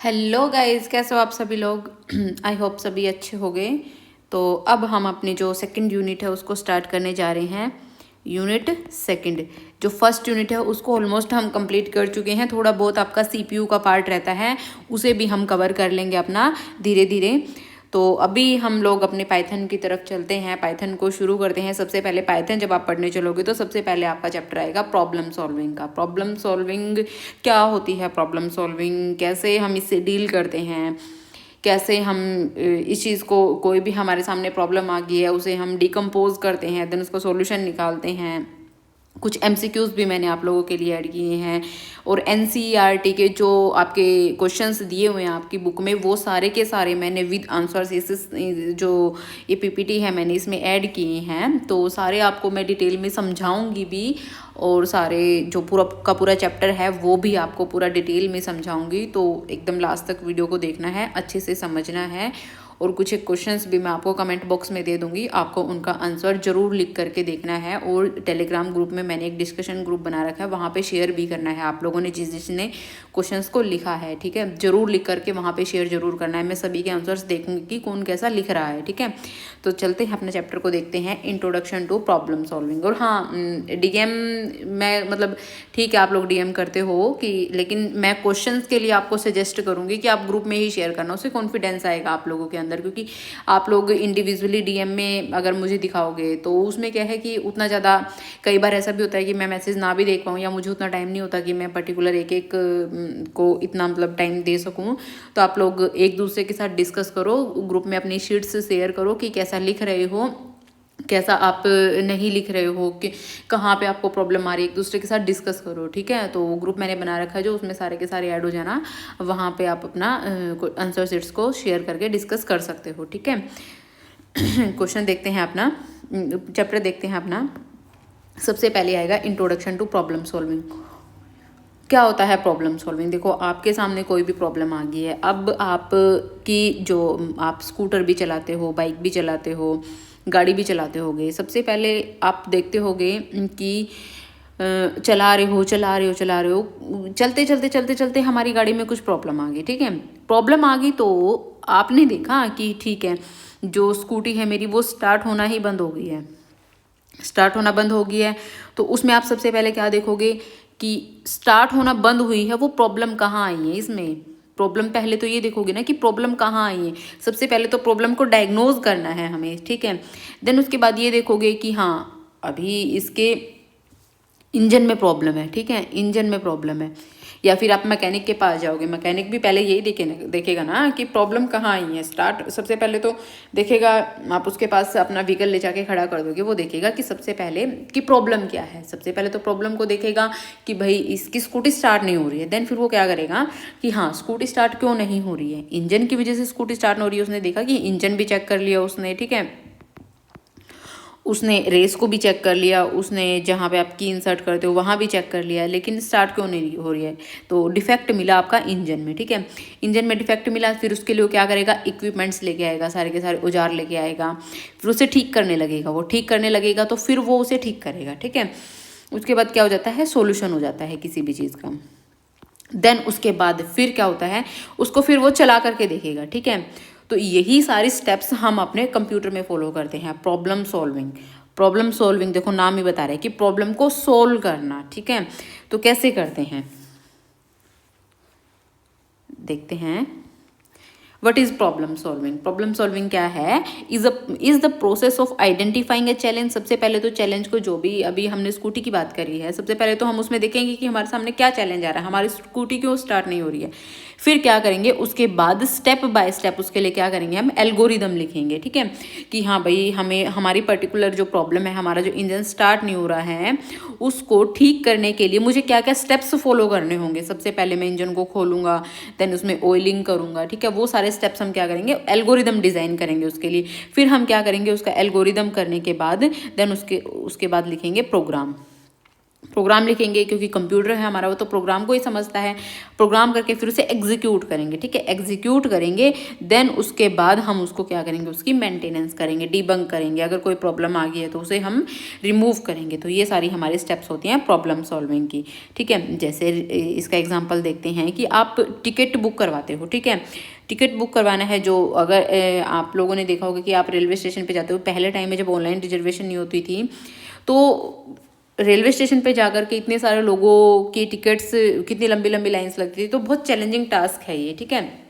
Hello guys, कैसे हो आप सभी लोग। आई होप सभी अच्छे हो गए। तो अब हम अपनी जो सेकंड यूनिट है उसको स्टार्ट करने जा रहे हैं। यूनिट सेकंड, जो फर्स्ट यूनिट है उसको ऑलमोस्ट हम कंप्लीट कर चुके हैं। थोड़ा बहुत आपका सीपीयू का पार्ट रहता है, उसे भी हम कवर कर लेंगे अपना धीरे धीरे। तो अभी हम लोग अपने पाइथन की तरफ चलते हैं, पाइथन को शुरू करते हैं। सबसे पहले पाइथन जब आप पढ़ने चलोगे तो सबसे पहले आपका चैप्टर आएगा प्रॉब्लम सॉल्विंग का। प्रॉब्लम सॉल्विंग क्या होती है, प्रॉब्लम सॉल्विंग कैसे हम इससे डील करते हैं, कैसे हम इस चीज़ को, कोई भी हमारे सामने प्रॉब्लम आ गई है उसे हम डिकम्पोज करते हैं, देन उसका सॉल्यूशन निकालते हैं। कुछ एमसीक्यूज भी मैंने आप लोगों के लिए ऐड किए हैं, और एनसीईआरटी के जो आपके क्वेश्चंस दिए हुए हैं आपकी बुक में, वो सारे के सारे मैंने विद आंसर्स इस जो ये पीपीटी है मैंने इसमें ऐड किए हैं। तो सारे आपको मैं डिटेल में समझाऊंगी भी, और सारे जो पूरा का पूरा चैप्टर है वो भी आपको पूरा डिटेल में समझाऊंगी। तो एकदम लास्ट तक वीडियो को देखना है, अच्छे से समझना है। और कुछ एक क्वेश्चंस भी मैं आपको कमेंट बॉक्स में दे दूंगी, आपको उनका आंसर जरूर लिख करके देखना है। और टेलीग्राम ग्रुप में मैंने एक डिस्कशन ग्रुप बना रखा है, वहाँ पे शेयर भी करना है आप लोगों ने जिसने क्वेश्चंस को लिखा है, ठीक है। जरूर लिख करके वहाँ पे शेयर जरूर करना है, मैं सभी के आंसर्स देखूंगी कि कौन कैसा लिख रहा है, ठीक है। तो चलते हैं अपने चैप्टर को देखते हैं, इंट्रोडक्शन टू प्रॉब्लम सॉल्विंग। और हाँ, डीएम मैं मतलब ठीक है आप लोग डीएम करते हो कि, लेकिन मैं क्वेश्चंस के लिए आपको सजेस्ट करूंगी कि आप ग्रुप में ही शेयर करना, उससे कॉन्फिडेंस आएगा आप लोगों के अंदर। क्योंकि आप लोग इंडिविजुअली डीएम में अगर मुझे दिखाओगे तो उसमें क्या है कि उतना ज़्यादा, कई बार ऐसा भी होता है कि मैं मैसेज ना भी देख पाऊँ, या मुझे उतना टाइम नहीं होता कि मैं पर्टिकुलर एक एक को इतना मतलब टाइम दे सकूँ। तो आप लोग एक दूसरे के साथ डिस्कस करो, ग्रुप में अपनी शीट्स शेयर करो कि कैसा लिख रहे हो, कैसा आप नहीं लिख रहे हो, कि कहाँ पे आपको प्रॉब्लम आ रही है, एक दूसरे के साथ डिस्कस करो, ठीक है। तो ग्रुप मैंने बना रखा है जो, उसमें सारे के सारे ऐड हो जाना, वहाँ पे आप अपना आंसर शीट्स को शेयर करके डिस्कस कर सकते हो, ठीक है। क्वेश्चन देखते हैं अपना, चैप्टर देखते हैं अपना। सबसे पहले आएगा इंट्रोडक्शन टू प्रॉब्लम सॉल्विंग। क्या होता है प्रॉब्लम सॉल्विंग। देखो आपके सामने कोई भी प्रॉब्लम आ गई है, अब आप की जो आप स्कूटर भी चलाते हो, बाइक भी चलाते हो, गाड़ी भी चलाते होगे, सबसे पहले आप देखते होगे कि चला रहे हो चलते चलते चलते चलते हमारी गाड़ी में कुछ प्रॉब्लम आ गई, ठीक है। प्रॉब्लम आ गई तो आपने देखा कि ठीक है, जो स्कूटी है मेरी वो स्टार्ट होना ही बंद हो गई है, स्टार्ट होना बंद हो गई है। तो उसमें आप सबसे पहले क्या देखोगे कि स्टार्ट होना बंद हुई है, वो प्रॉब्लम कहाँ आई है। इसमें प्रॉब्लम पहले तो ये देखोगे ना कि प्रॉब्लम कहाँ आई है। सबसे पहले तो प्रॉब्लम को डायग्नोज करना है हमें, ठीक है। देन उसके बाद ये देखोगे कि हाँ अभी इसके इंजन में प्रॉब्लम है, ठीक है, इंजन में प्रॉब्लम है। या फिर आप मैकेनिक के पास जाओगे, मैकेनिक भी पहले यही देखेगा ना कि प्रॉब्लम कहाँ आई है। स्टार्ट सबसे पहले तो देखेगा, आप उसके पास अपना व्हीकल ले जाके खड़ा कर दोगे, वो देखेगा कि सबसे पहले कि प्रॉब्लम क्या है। सबसे पहले तो प्रॉब्लम को देखेगा कि भाई इसकी स्कूटी स्टार्ट नहीं हो रही है। देन फिर वो क्या करेगा कि हाँ स्कूटी स्टार्ट क्यों नहीं हो रही है, इंजन की वजह से स्कूटी स्टार्ट नहीं हो रही है। उसने देखा कि इंजन भी चेक कर लिया उसने, ठीक है, उसने रेस को भी चेक कर लिया, उसने जहाँ पे आप की इंसर्ट करते हो वहाँ भी चेक कर लिया, लेकिन स्टार्ट क्यों नहीं हो रही है। तो डिफेक्ट मिला आपका इंजन में, ठीक है, इंजन में डिफेक्ट मिला। फिर उसके लिए क्या करेगा, इक्विपमेंट्स लेके आएगा, सारे के सारे औजार लेके आएगा, फिर उसे ठीक करने लगेगा। वो ठीक करने लगेगा तो फिर वो उसे ठीक करेगा, ठीक है। उसके बाद क्या हो जाता है, सोल्यूशन हो जाता है किसी भी चीज़ का। देन उसके बाद फिर क्या होता है, उसको फिर वो चला करके देखेगा, ठीक है। तो यही सारी स्टेप्स हम अपने कंप्यूटर में फॉलो करते हैं। प्रॉब्लम सॉल्विंग, प्रॉब्लम सॉल्विंग देखो नाम ही बता रहा है कि प्रॉब्लम को सोल्व करना, ठीक है। तो कैसे करते हैं देखते हैं। What is problem solving. Problem solving क्या है, is the process of identifying a challenge. सबसे पहले तो चैलेंज को, जो भी अभी हमने स्कूटी की बात करी है, सबसे पहले तो हम उसमें देखेंगे कि हमारे सामने क्या चैलेंज आ रहा है, हमारी स्कूटी क्यों स्टार्ट नहीं हो रही है। फिर क्या करेंगे, उसके बाद स्टेप बाय स्टेप उसके लिए क्या करेंगे, हम एल्गोरिदम लिखेंगे, ठीक है, कि हाँ भाई हमें हमारी पर्टिकुलर जो प्रॉब्लम है, हमारा जो इंजन स्टार्ट नहीं हो रहा है, उसको ठीक करने के लिए मुझे क्या क्या स्टेप्स फॉलो करने होंगे। सबसे पहले मैं इंजन को खोलूंगा, देन उसमें ऑयलिंग करूंगा, ठीक है। वो सारे स्टेप्स हम क्या करेंगे, एल्गोरिदम डिज़ाइन करेंगे उसके लिए। फिर हम क्या करेंगे, उसका एल्गोरिदम करने के बाद देन उसके बाद लिखेंगे प्रोग्राम। प्रोग्राम लिखेंगे, क्योंकि कंप्यूटर है हमारा वो तो प्रोग्राम को ही समझता है। प्रोग्राम करके फिर उसे एग्जीक्यूट करेंगे, ठीक है, एग्जीक्यूट करेंगे। देन उसके बाद हम उसको क्या करेंगे, उसकी मेंटेनेंस करेंगे, डीबग करेंगे। अगर कोई प्रॉब्लम आ गई है तो उसे हम रिमूव करेंगे। तो ये सारी हमारी स्टेप्स होती हैं प्रॉब्लम सॉल्विंग की, ठीक है। जैसे इसका एग्जाम्पल देखते हैं कि आप टिकट बुक करवाते हो, ठीक है, टिकट बुक करवाना है। जो अगर आप लोगों ने देखा होगा कि आप रेलवे स्टेशन पे जाते हो, पहले टाइम में जब ऑनलाइन रिजर्वेशन नहीं होती थी तो रेलवे स्टेशन पे जाकर के इतने सारे लोगों की टिकट्स, कितनी लंबी लंबी लाइंस लगती थी, तो बहुत चैलेंजिंग टास्क है ये, ठीक है।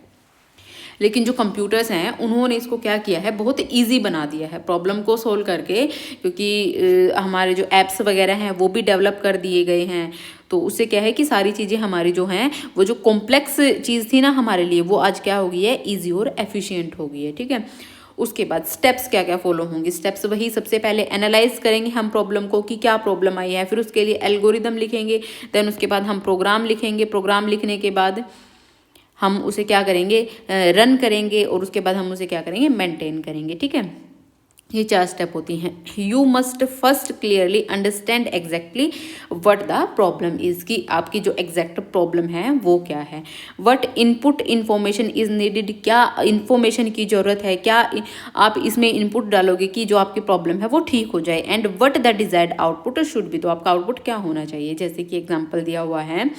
लेकिन जो कंप्यूटर्स हैं उन्होंने इसको क्या किया है, बहुत इजी बना दिया है प्रॉब्लम को सोल्व करके, क्योंकि हमारे जो एप्स वगैरह हैं वो भी डेवलप कर दिए गए हैं। तो उससे क्या है कि सारी चीज़ें हमारी जो हैं, वो जो कॉम्प्लेक्स चीज़ थी ना हमारे लिए, वो आज क्या हो गई है, ईजी और एफिशिएंट हो गई है, ठीक है। उसके बाद स्टेप्स क्या क्या फॉलो होंगे, स्टेप्स वही, सबसे पहले एनालाइज करेंगे हम प्रॉब्लम को कि क्या प्रॉब्लम आई है, फिर उसके लिए एल्गोरिदम लिखेंगे। देन उसके बाद हम प्रोग्राम लिखेंगे। प्रोग्राम लिखने के बाद हम उसे क्या करेंगे, रन करेंगे, और उसके बाद हम उसे क्या करेंगे, मेंटेन करेंगे, ठीक है। ये 4 स्टेप होती हैं। You must first clearly understand exactly what the problem is, कि आपकी जो एग्जैक्ट प्रॉब्लम है वो क्या है। What input information is needed, क्या इन्फॉर्मेशन की ज़रूरत है, क्या आप इसमें इनपुट डालोगे कि जो आपकी प्रॉब्लम है वो ठीक हो जाए। And what the desired output should be, तो आपका आउटपुट क्या होना चाहिए। जैसे कि एग्जाम्पल दिया हुआ है,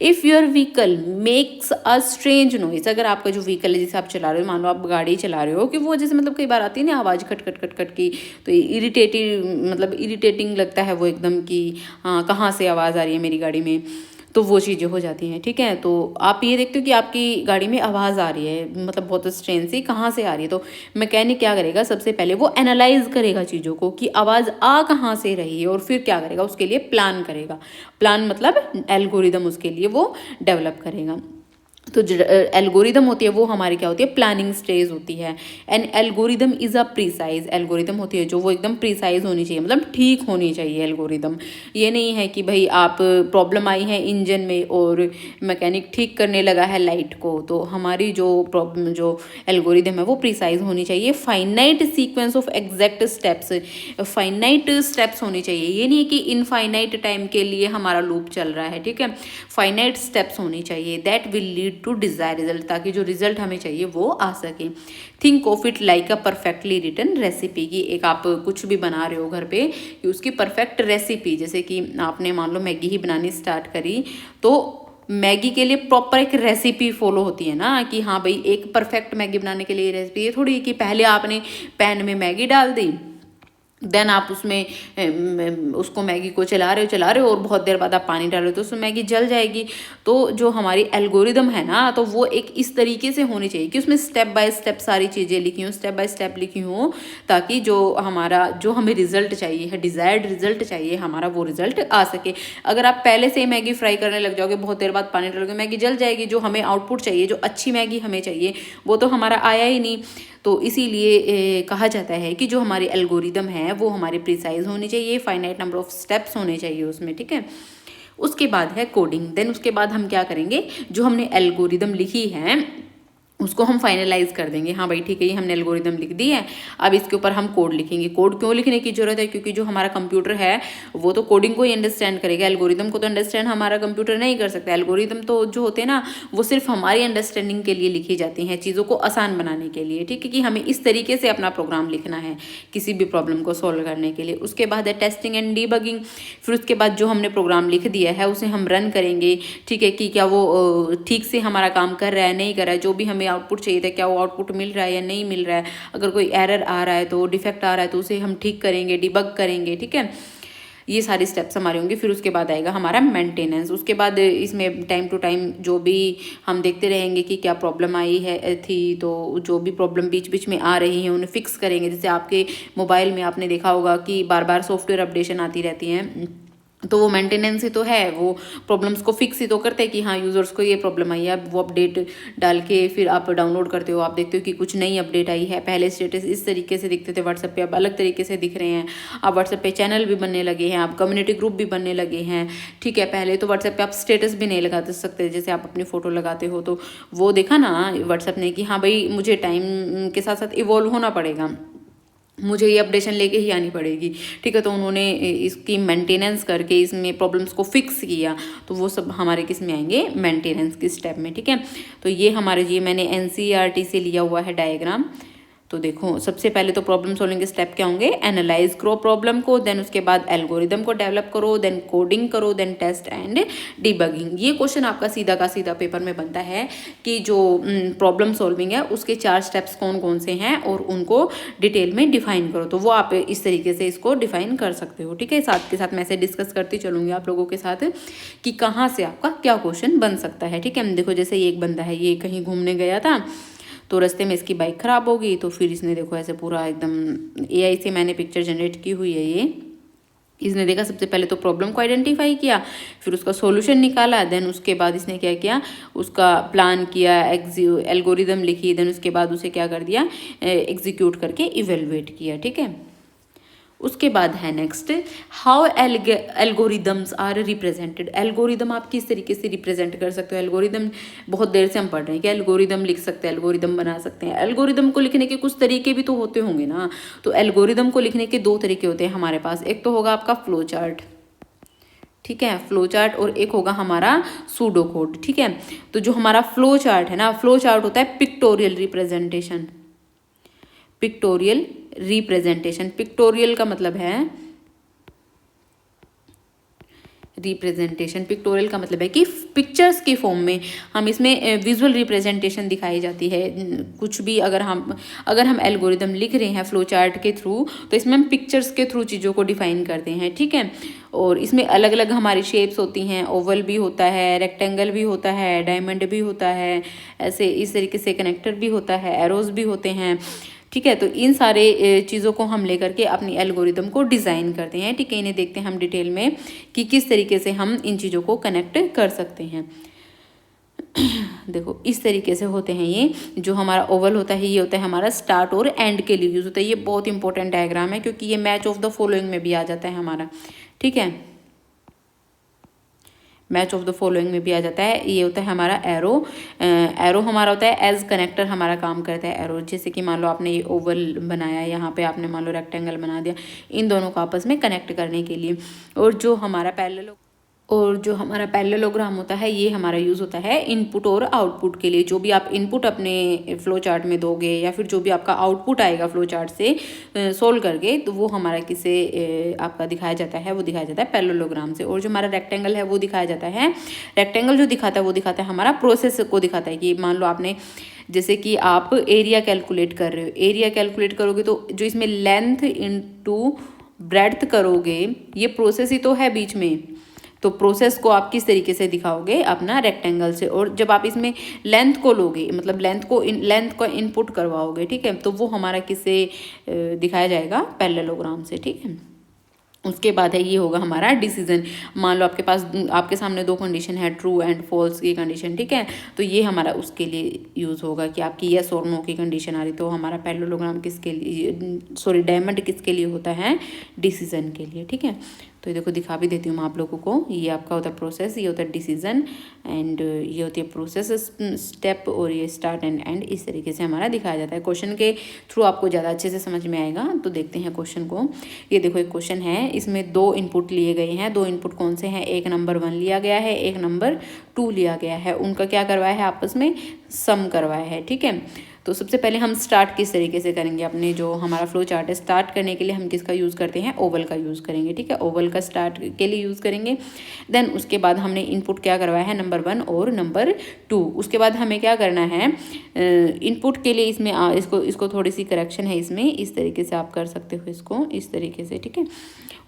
if your vehicle makes a strange noise, अगर आपका जो व्हीकल है, जैसे आप चला रहे हो, मान लो आप गाड़ी चला रहे हो, कि वो जैसे मतलब कई बार आती है ना आवाज़ खट खट खट खट की, तो इरिटेटिव, मतलब इरिटेटिंग लगता है वो एकदम, कि हाँ कहाँ से आवाज़ आ रही है मेरी गाड़ी में, तो वो चीज़ें हो जाती हैं, ठीक है। तो आप ये देखते हो कि आपकी गाड़ी में आवाज़ आ रही है, मतलब बहुत स्ट्रेंज सी, कहाँ से आ रही है। तो मैकेनिक क्या करेगा, सबसे पहले वो एनालाइज करेगा चीज़ों को कि आवाज़ आ कहाँ से रही है, और फिर क्या करेगा, उसके लिए प्लान करेगा। प्लान मतलब एल्गोरिदम उसके लिए वो डेवलप करेगा। तो जो एल्गोरिदम होती है वो हमारी क्या होती है, प्लानिंग स्टेज होती है। And algorithm is a precise, algorithm होती है जो वो एकदम प्रीसाइज होनी चाहिए, मतलब ठीक होनी चाहिए एल्गोरिदम। ये नहीं है कि भाई आप प्रॉब्लम आई है इंजन में और मैकेनिक ठीक करने लगा है लाइट को, तो हमारी जो प्रॉब्लम, जो एल्गोरिदम है वो प्रीसाइज होनी चाहिए। Finite sequence of exact steps, finite steps होनी चाहिए। ये नहीं कि इनफाइनाइट टाइम के लिए हमारा लूप चल रहा है, ठीक है। फाइनाइट स्टेप्स होनी चाहिए, that will lead to desire result, ताकि जो रिजल्ट हमें चाहिए वो आ सके। Think of it like a perfectly written recipe, की एक आप कुछ भी बना रहे हो घर पे, कि उसकी परफेक्ट रेसिपी, जैसे कि आपने मान लो मैगी ही बनानी स्टार्ट करी, तो मैगी के लिए प्रॉपर एक रेसिपी फॉलो होती है ना, कि हाँ भाई एक परफेक्ट मैगी बनाने के लिए रेसिपी, ये थोड़ी कि पहले आपने पैन में मैगी डाल दी, देन आप उसमें उसको मैगी को चला रहे हो और बहुत देर बाद आप पानी डाल रहे हो, तो उसमें मैगी जल जाएगी। तो जो हमारी एल्गोरिदम है ना, तो वो एक इस तरीके से होनी चाहिए कि उसमें स्टेप बाय स्टेप सारी चीज़ें लिखी हों, स्टेप बाय स्टेप लिखी हों, ताकि जो हमें रिजल्ट चाहिए है, डिज़ायर्ड रिजल्ट चाहिए हमारा, वो रिजल्ट आ सके। अगर आप पहले से ही मैगी फ्राई करने लग जाओगे, बहुत देर बाद पानी डालोगे, मैगी जल जाएगी। जो हमें आउटपुट चाहिए, जो अच्छी मैगी हमें चाहिए, वो तो हमारा आया ही नहीं। तो इसीलिए कहा जाता है कि जो हमारी एल्गोरिदम है वो हमारी प्रिसाइज होनी चाहिए, फाइनाइट नंबर ऑफ स्टेप्स होने चाहिए उसमें, ठीक है। उसके बाद है कोडिंग। देन उसके बाद हम क्या करेंगे, जो हमने एल्गोरिदम लिखी है उसको हम फाइनलाइज कर देंगे। हाँ भाई ठीक है, ये हमने एल्गोरिदम लिख दी है, अब इसके ऊपर हम कोड लिखेंगे। कोड क्यों लिखने की जरूरत है, क्योंकि जो हमारा कंप्यूटर है वो तो कोडिंग को ही अंडरस्टैंड करेगा, एल्गोरिदम को तो अंडरस्टैंड हमारा कंप्यूटर नहीं कर सकता। एल्गोरिदम तो जो होते हैं ना, वो सिर्फ हमारी अंडरस्टैंडिंग के लिए लिखी जाती हैं, चीज़ों को आसान बनाने के लिए, ठीक है, कि हमें इस तरीके से अपना प्रोग्राम लिखना है किसी भी प्रॉब्लम को सॉल्व करने के लिए। उसके बाद है टेस्टिंग एंड डीबगिंग। फिर उसके बाद जो हमने प्रोग्राम लिख दिया है उसे हम रन करेंगे, ठीक है, कि क्या वो ठीक से हमारा काम कर रहा है, नहीं कर रहा है, जो भी हमें आउटपुट चाहिए था क्या वो आउटपुट मिल रहा है या नहीं मिल रहा है। अगर कोई एरर आ रहा है, तो डिफेक्ट आ रहा है, तो उसे हम ठीक करेंगे, डिबग करेंगे, ठीक है। ये सारे स्टेप्स हमारे होंगे। फिर उसके बाद आएगा हमारा मेंटेनेंस। उसके बाद इसमें टाइम टू टाइम जो भी हम देखते रहेंगे कि क्या प्रॉब्लम आई है थी, तो जो भी प्रॉब्लम बीच बीच में आ रही है उन्हें फिक्स करेंगे। जैसे आपके मोबाइल में आपने देखा होगा कि बार बार सॉफ्टवेयर अपडेशन आती रहती हैं, तो वो मेंटेनेंस ही तो है, वो प्रॉब्लम्स को फिक्स ही तो करते हैं कि हाँ यूज़र्स को ये प्रॉब्लम आई है। अब वो अपडेट डाल के फिर आप डाउनलोड करते हो, आप देखते हो कि कुछ नई अपडेट आई है। पहले स्टेटस इस तरीके से दिखते थे व्हाट्सएप पे, अब अलग तरीके से दिख रहे हैं। अब व्हाट्सएप पे चैनल भी बनने लगे हैं, आप कम्युनिटी ग्रुप भी बनने लगे हैं, ठीक है। पहले तो व्हाट्सएप पे आप स्टेटस भी नहीं लगा सकते, जैसे आप अपनी फ़ोटो लगाते हो, तो वो देखा ना व्हाट्सएप ने कि हाँ भाई मुझे टाइम के साथ साथ इवॉल्व होना पड़ेगा। मुझे ये अपडेशन लेके ही आनी पड़ेगी, ठीक है। तो उन्होंने इसकी मेंटेनेंस करके इसमें प्रॉब्लम्स को फिक्स किया, तो वो सब हमारे किस में आएंगे, मेंटेनेंस के स्टेप में, ठीक है। तो ये हमारे, ये मैंने एनसीईआरटी से लिया हुआ है डायग्राम। तो देखो सबसे पहले तो प्रॉब्लम सॉल्विंग के स्टेप क्या होंगे, एनालाइज करो प्रॉब्लम को, देन उसके बाद एल्गोरिदम को डेवलप करो, देन कोडिंग करो, देन टेस्ट एंड डिबगिंग। ये क्वेश्चन आपका सीधा का सीधा पेपर में बनता है कि जो प्रॉब्लम सॉल्विंग है उसके 4 स्टेप्स कौन कौन से हैं और उनको डिटेल में डिफाइन करो। तो वो आप इस तरीके से इसको डिफाइन कर सकते हो, ठीक है। साथ के साथ मैं ऐसे डिस्कस करती चलूँगी आप लोगों के साथ कि कहाँ से आपका क्या क्वेश्चन बन सकता है, ठीक है। देखो जैसे ये एक बंदा है, ये कहीं घूमने गया था, तो रास्ते में इसकी बाइक ख़राब हो गई, तो फिर इसने देखो ऐसे पूरा एकदम एआई से मैंने पिक्चर जनरेट की हुई है ये। इसने देखा सबसे पहले तो प्रॉब्लम को आइडेंटिफाई किया, फिर उसका सॉल्यूशन निकाला, देन उसके बाद इसने क्या किया, उसका प्लान किया, एल्गोरिदम लिखी, देन उसके बाद उसे क्या कर दिया, एग्जीक्यूट करके इवेलुएट किया, ठीक है। उसके बाद है next, how algorithms are represented. Algorithm आप किस तरीके से रिप्रेजेंट कर सकते हो। एल्गोरिदम बहुत देर से हम पढ़ रहे हैं कि एल्गोरिदम लिख सकते हैं, एल्गोरिदम बना सकते हैं। एल्गोरिदम को लिखने के कुछ तरीके भी तो होते होंगे ना। तो एल्गोरिदम को लिखने के 2 तरीके होते हैं हमारे पास। एक तो होगा आपका फ्लो चार्ट, ठीक है, फ्लो चार्ट, और एक होगा हमारा सूडो कोड, ठीक है। तो जो हमारा फ्लो चार्ट है ना, फ्लो चार्ट होता है pictorial representation. Pictorial representation, pictorial का मतलब है रिप्रेजेंटेशन, पिक्टोरियल का मतलब है कि पिक्चर्स की फॉर्म में हम इसमें विजुअल रिप्रेजेंटेशन दिखाई जाती है। कुछ भी अगर हम एल्गोरिदम लिख रहे हैं फ्लो चार्ट के थ्रू, तो इसमें हम पिक्चर्स के थ्रू चीज़ों को डिफाइन करते हैं, ठीक है। और इसमें अलग अलग हमारी शेप्स होती हैं, ओवल भी होता है, रेक्टेंगल भी होता है, डायमंड भी होता है, ऐसे इस तरीके से कनेक्टर भी होता है, एरोज भी होते हैं, ठीक है। तो इन सारे चीज़ों को हम लेकर के अपनी एल्गोरिदम को डिज़ाइन करते हैं, ठीक है। इन्हें देखते हैं हम डिटेल में कि किस तरीके से हम इन चीज़ों को कनेक्ट कर सकते हैं। देखो इस तरीके से होते हैं ये। जो हमारा ओवल होता है ये होता है हमारा स्टार्ट और एंड के लिए यूज़ होता है। ये बहुत इंपॉर्टेंट डायग्राम है क्योंकि ये मैच ऑफ द फॉलोइंग में भी आ जाता है हमारा, ठीक है। मैच ऑफ द फॉलोइंग में भी आ जाता है। ये होता है हमारा एरो। एरो हमारा होता है एज कनेक्टर, हमारा काम करता है एरो। जैसे कि मान लो आपने ये ओवल बनाया, यहाँ पे आपने मान लो रेक्टेंगल बना दिया, इन दोनों को आपस में कनेक्ट करने के लिए। और जो हमारा पैरेललोग्राम होता है ये हमारा यूज़ होता है इनपुट और आउटपुट के लिए। जो भी आप इनपुट अपने फ्लो चार्ट में दोगे या फिर जो भी आपका आउटपुट आएगा फ्लो चार्ट से सोल्व करके, तो वो हमारा किसे आपका दिखाया जाता है, वो दिखाया जाता है पैरेललोग्राम से। और जो हमारा रेक्टेंगल है वो दिखाया जाता है, रेक्टेंगल जो दिखाता है वो दिखाता है हमारा प्रोसेस को दिखाता है। कि मान लो आपने जैसे कि आप एरिया कैलकुलेट कर रहे हो, एरिया कैलकुलेट करोगे तो जो इसमें लेंथ इनटू ब्रेड्थ करोगे, ये प्रोसेस ही तो है बीच में। तो प्रोसेस को आप किस तरीके से दिखाओगे, अपना रेक्टेंगल से। और जब आप इसमें लेंथ को लोगे, मतलब लेंथ को इनपुट करवाओगे, ठीक है, तो वो हमारा किससे दिखाया जाएगा, पैरेललोग्राम से, ठीक है। उसके बाद है ये होगा हमारा डिसीजन। मान लो आपके सामने 2 कंडीशन है, ट्रू एंड फॉल्स की कंडीशन, ठीक है। तो ये हमारा उसके लिए यूज़ होगा कि आपकी यस और नो की कंडीशन आ रही, तो हमारा पैरेललोग्राम किसके लिए, सॉरी डायमंड किसके लिए होता है, डिसीजन के लिए, ठीक है। तो ये देखो दिखा भी देती हूँ मैं आप लोगों को। ये आपका होता है प्रोसेस, ये होता है डिसीजन, एंड ये होती है प्रोसेस स्टेप, और ये स्टार्ट एंड एंड। इस तरीके से हमारा दिखाया जाता है। क्वेश्चन के थ्रू आपको ज़्यादा अच्छे से समझ में आएगा। तो देखते हैं क्वेश्चन को। ये देखो एक क्वेश्चन है, इसमें 2 इनपुट लिए गए हैं। 2 इनपुट कौन से हैं, एक नंबर 1 लिया गया है, एक नंबर 2 लिया गया है। उनका क्या करवाया है, आपस में सम करवाया है, ठीक है। तो सबसे पहले हम स्टार्ट किस तरीके से करेंगे, अपने जो हमारा फ्लो चार्ट है स्टार्ट करने के लिए हम किसका यूज़ करते हैं, ओवल का यूज़ करेंगे, ठीक है। ओवल का स्टार्ट के लिए यूज़ करेंगे। देन उसके बाद हमने इनपुट क्या करवाया है, नंबर 1 और नंबर 2। उसके बाद हमें क्या करना है, इनपुट के लिए इसमें इसको थोड़ी सी करेक्शन है इसमें, इस तरीके से आप कर सकते हो इसको, इस तरीके से, ठीक है।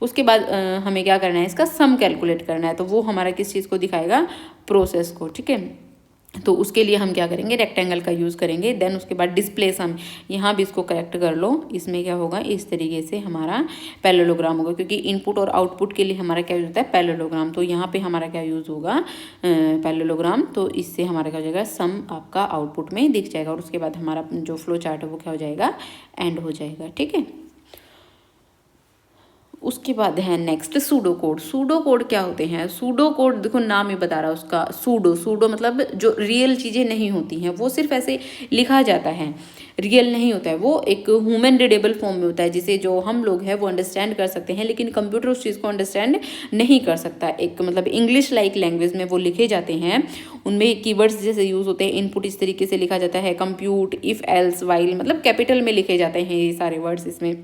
उसके बाद हमें क्या करना है, इसका सम कैलकुलेट करना है। तो वो हमारा किस चीज़ को दिखाएगा, प्रोसेस को, ठीक है। तो उसके लिए हम क्या करेंगे, रेक्टेंगल का यूज़ करेंगे। देन उसके बाद डिस्प्ले सम, यहाँ भी इसको करेक्ट कर लो। इसमें क्या होगा, इस तरीके से हमारा पैरेललोग्राम होगा, क्योंकि इनपुट और आउटपुट के लिए हमारा क्या यूज़ होता है, पैरेललोग्राम। तो यहाँ पे हमारा क्या यूज़ होगा, पैरेललोग्राम। तो इससे हमारा क्या हो जाएगा, सम आपका आउटपुट में दिख जाएगा। और उसके बाद हमारा जो फ्लो चार्ट है वो क्या हो जाएगा, एंड हो जाएगा, ठीक है। उसके बाद है next pseudo code. Pseudo code क्या होते हैं, सूडो कोड देखो नाम ही बता रहा है उसका, सूडो मतलब जो रियल चीज़ें नहीं होती हैं, वो सिर्फ ऐसे लिखा जाता है। रियल नहीं होता है, वो एक ह्यूमन रीडेबल फॉर्म में होता है जिसे जो हम लोग हैं वो अंडरस्टैंड कर सकते हैं, लेकिन कंप्यूटर उस चीज़ को अंडरस्टैंड नहीं कर सकता। एक मतलब इंग्लिश लाइक लैंग्वेज में वो लिखे जाते हैं, उनमें कीवर्ड्स जैसे यूज़ होते हैं, इनपुट इस तरीके से लिखा जाता है, कंप्यूट, इफ़, एल्स, वाइल, मतलब कैपिटल में लिखे जाते हैं ये सारे वर्ड्स इसमें।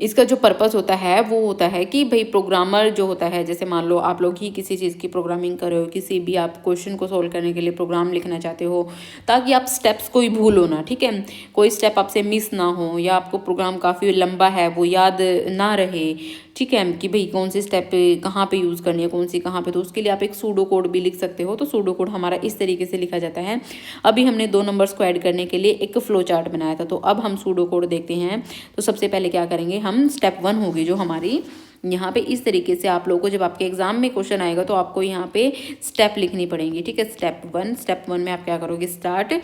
इसका जो पर्पस होता है वो होता है कि भाई प्रोग्रामर जो होता है, जैसे मान लो आप लोग ही किसी चीज़ की प्रोग्रामिंग कर रहे हो, किसी भी आप क्वेश्चन को सोल्व करने के लिए प्रोग्राम लिखना चाहते हो, ताकि आप स्टेप्स कोई भूलो ना, ठीक है, कोई स्टेप आपसे मिस ना हो, या आपको प्रोग्राम काफ़ी लंबा है वो याद ना रहे, ठीक है, कि भाई कौन सी स्टेप कहाँ पे यूज़ करनी है, कौन सी कहाँ पे, तो उसके लिए आप एक सूडो कोड भी लिख सकते हो। तो सूडो कोड हमारा इस तरीके से लिखा जाता है। अभी हमने 2 नंबर्स को ऐड करने के लिए एक फ्लो चार्ट बनाया था, तो अब हम सूडो कोड देखते हैं। तो सबसे पहले क्या करेंगे हम, स्टेप 1 होगी जो हमारी, यहाँ पे इस तरीके से आप लोगों को जब आपके एग्जाम में क्वेश्चन आएगा तो आपको यहाँ पे स्टेप लिखनी पड़ेंगी, ठीक है। स्टेप 1 में आप क्या करोगे, स्टार्ट,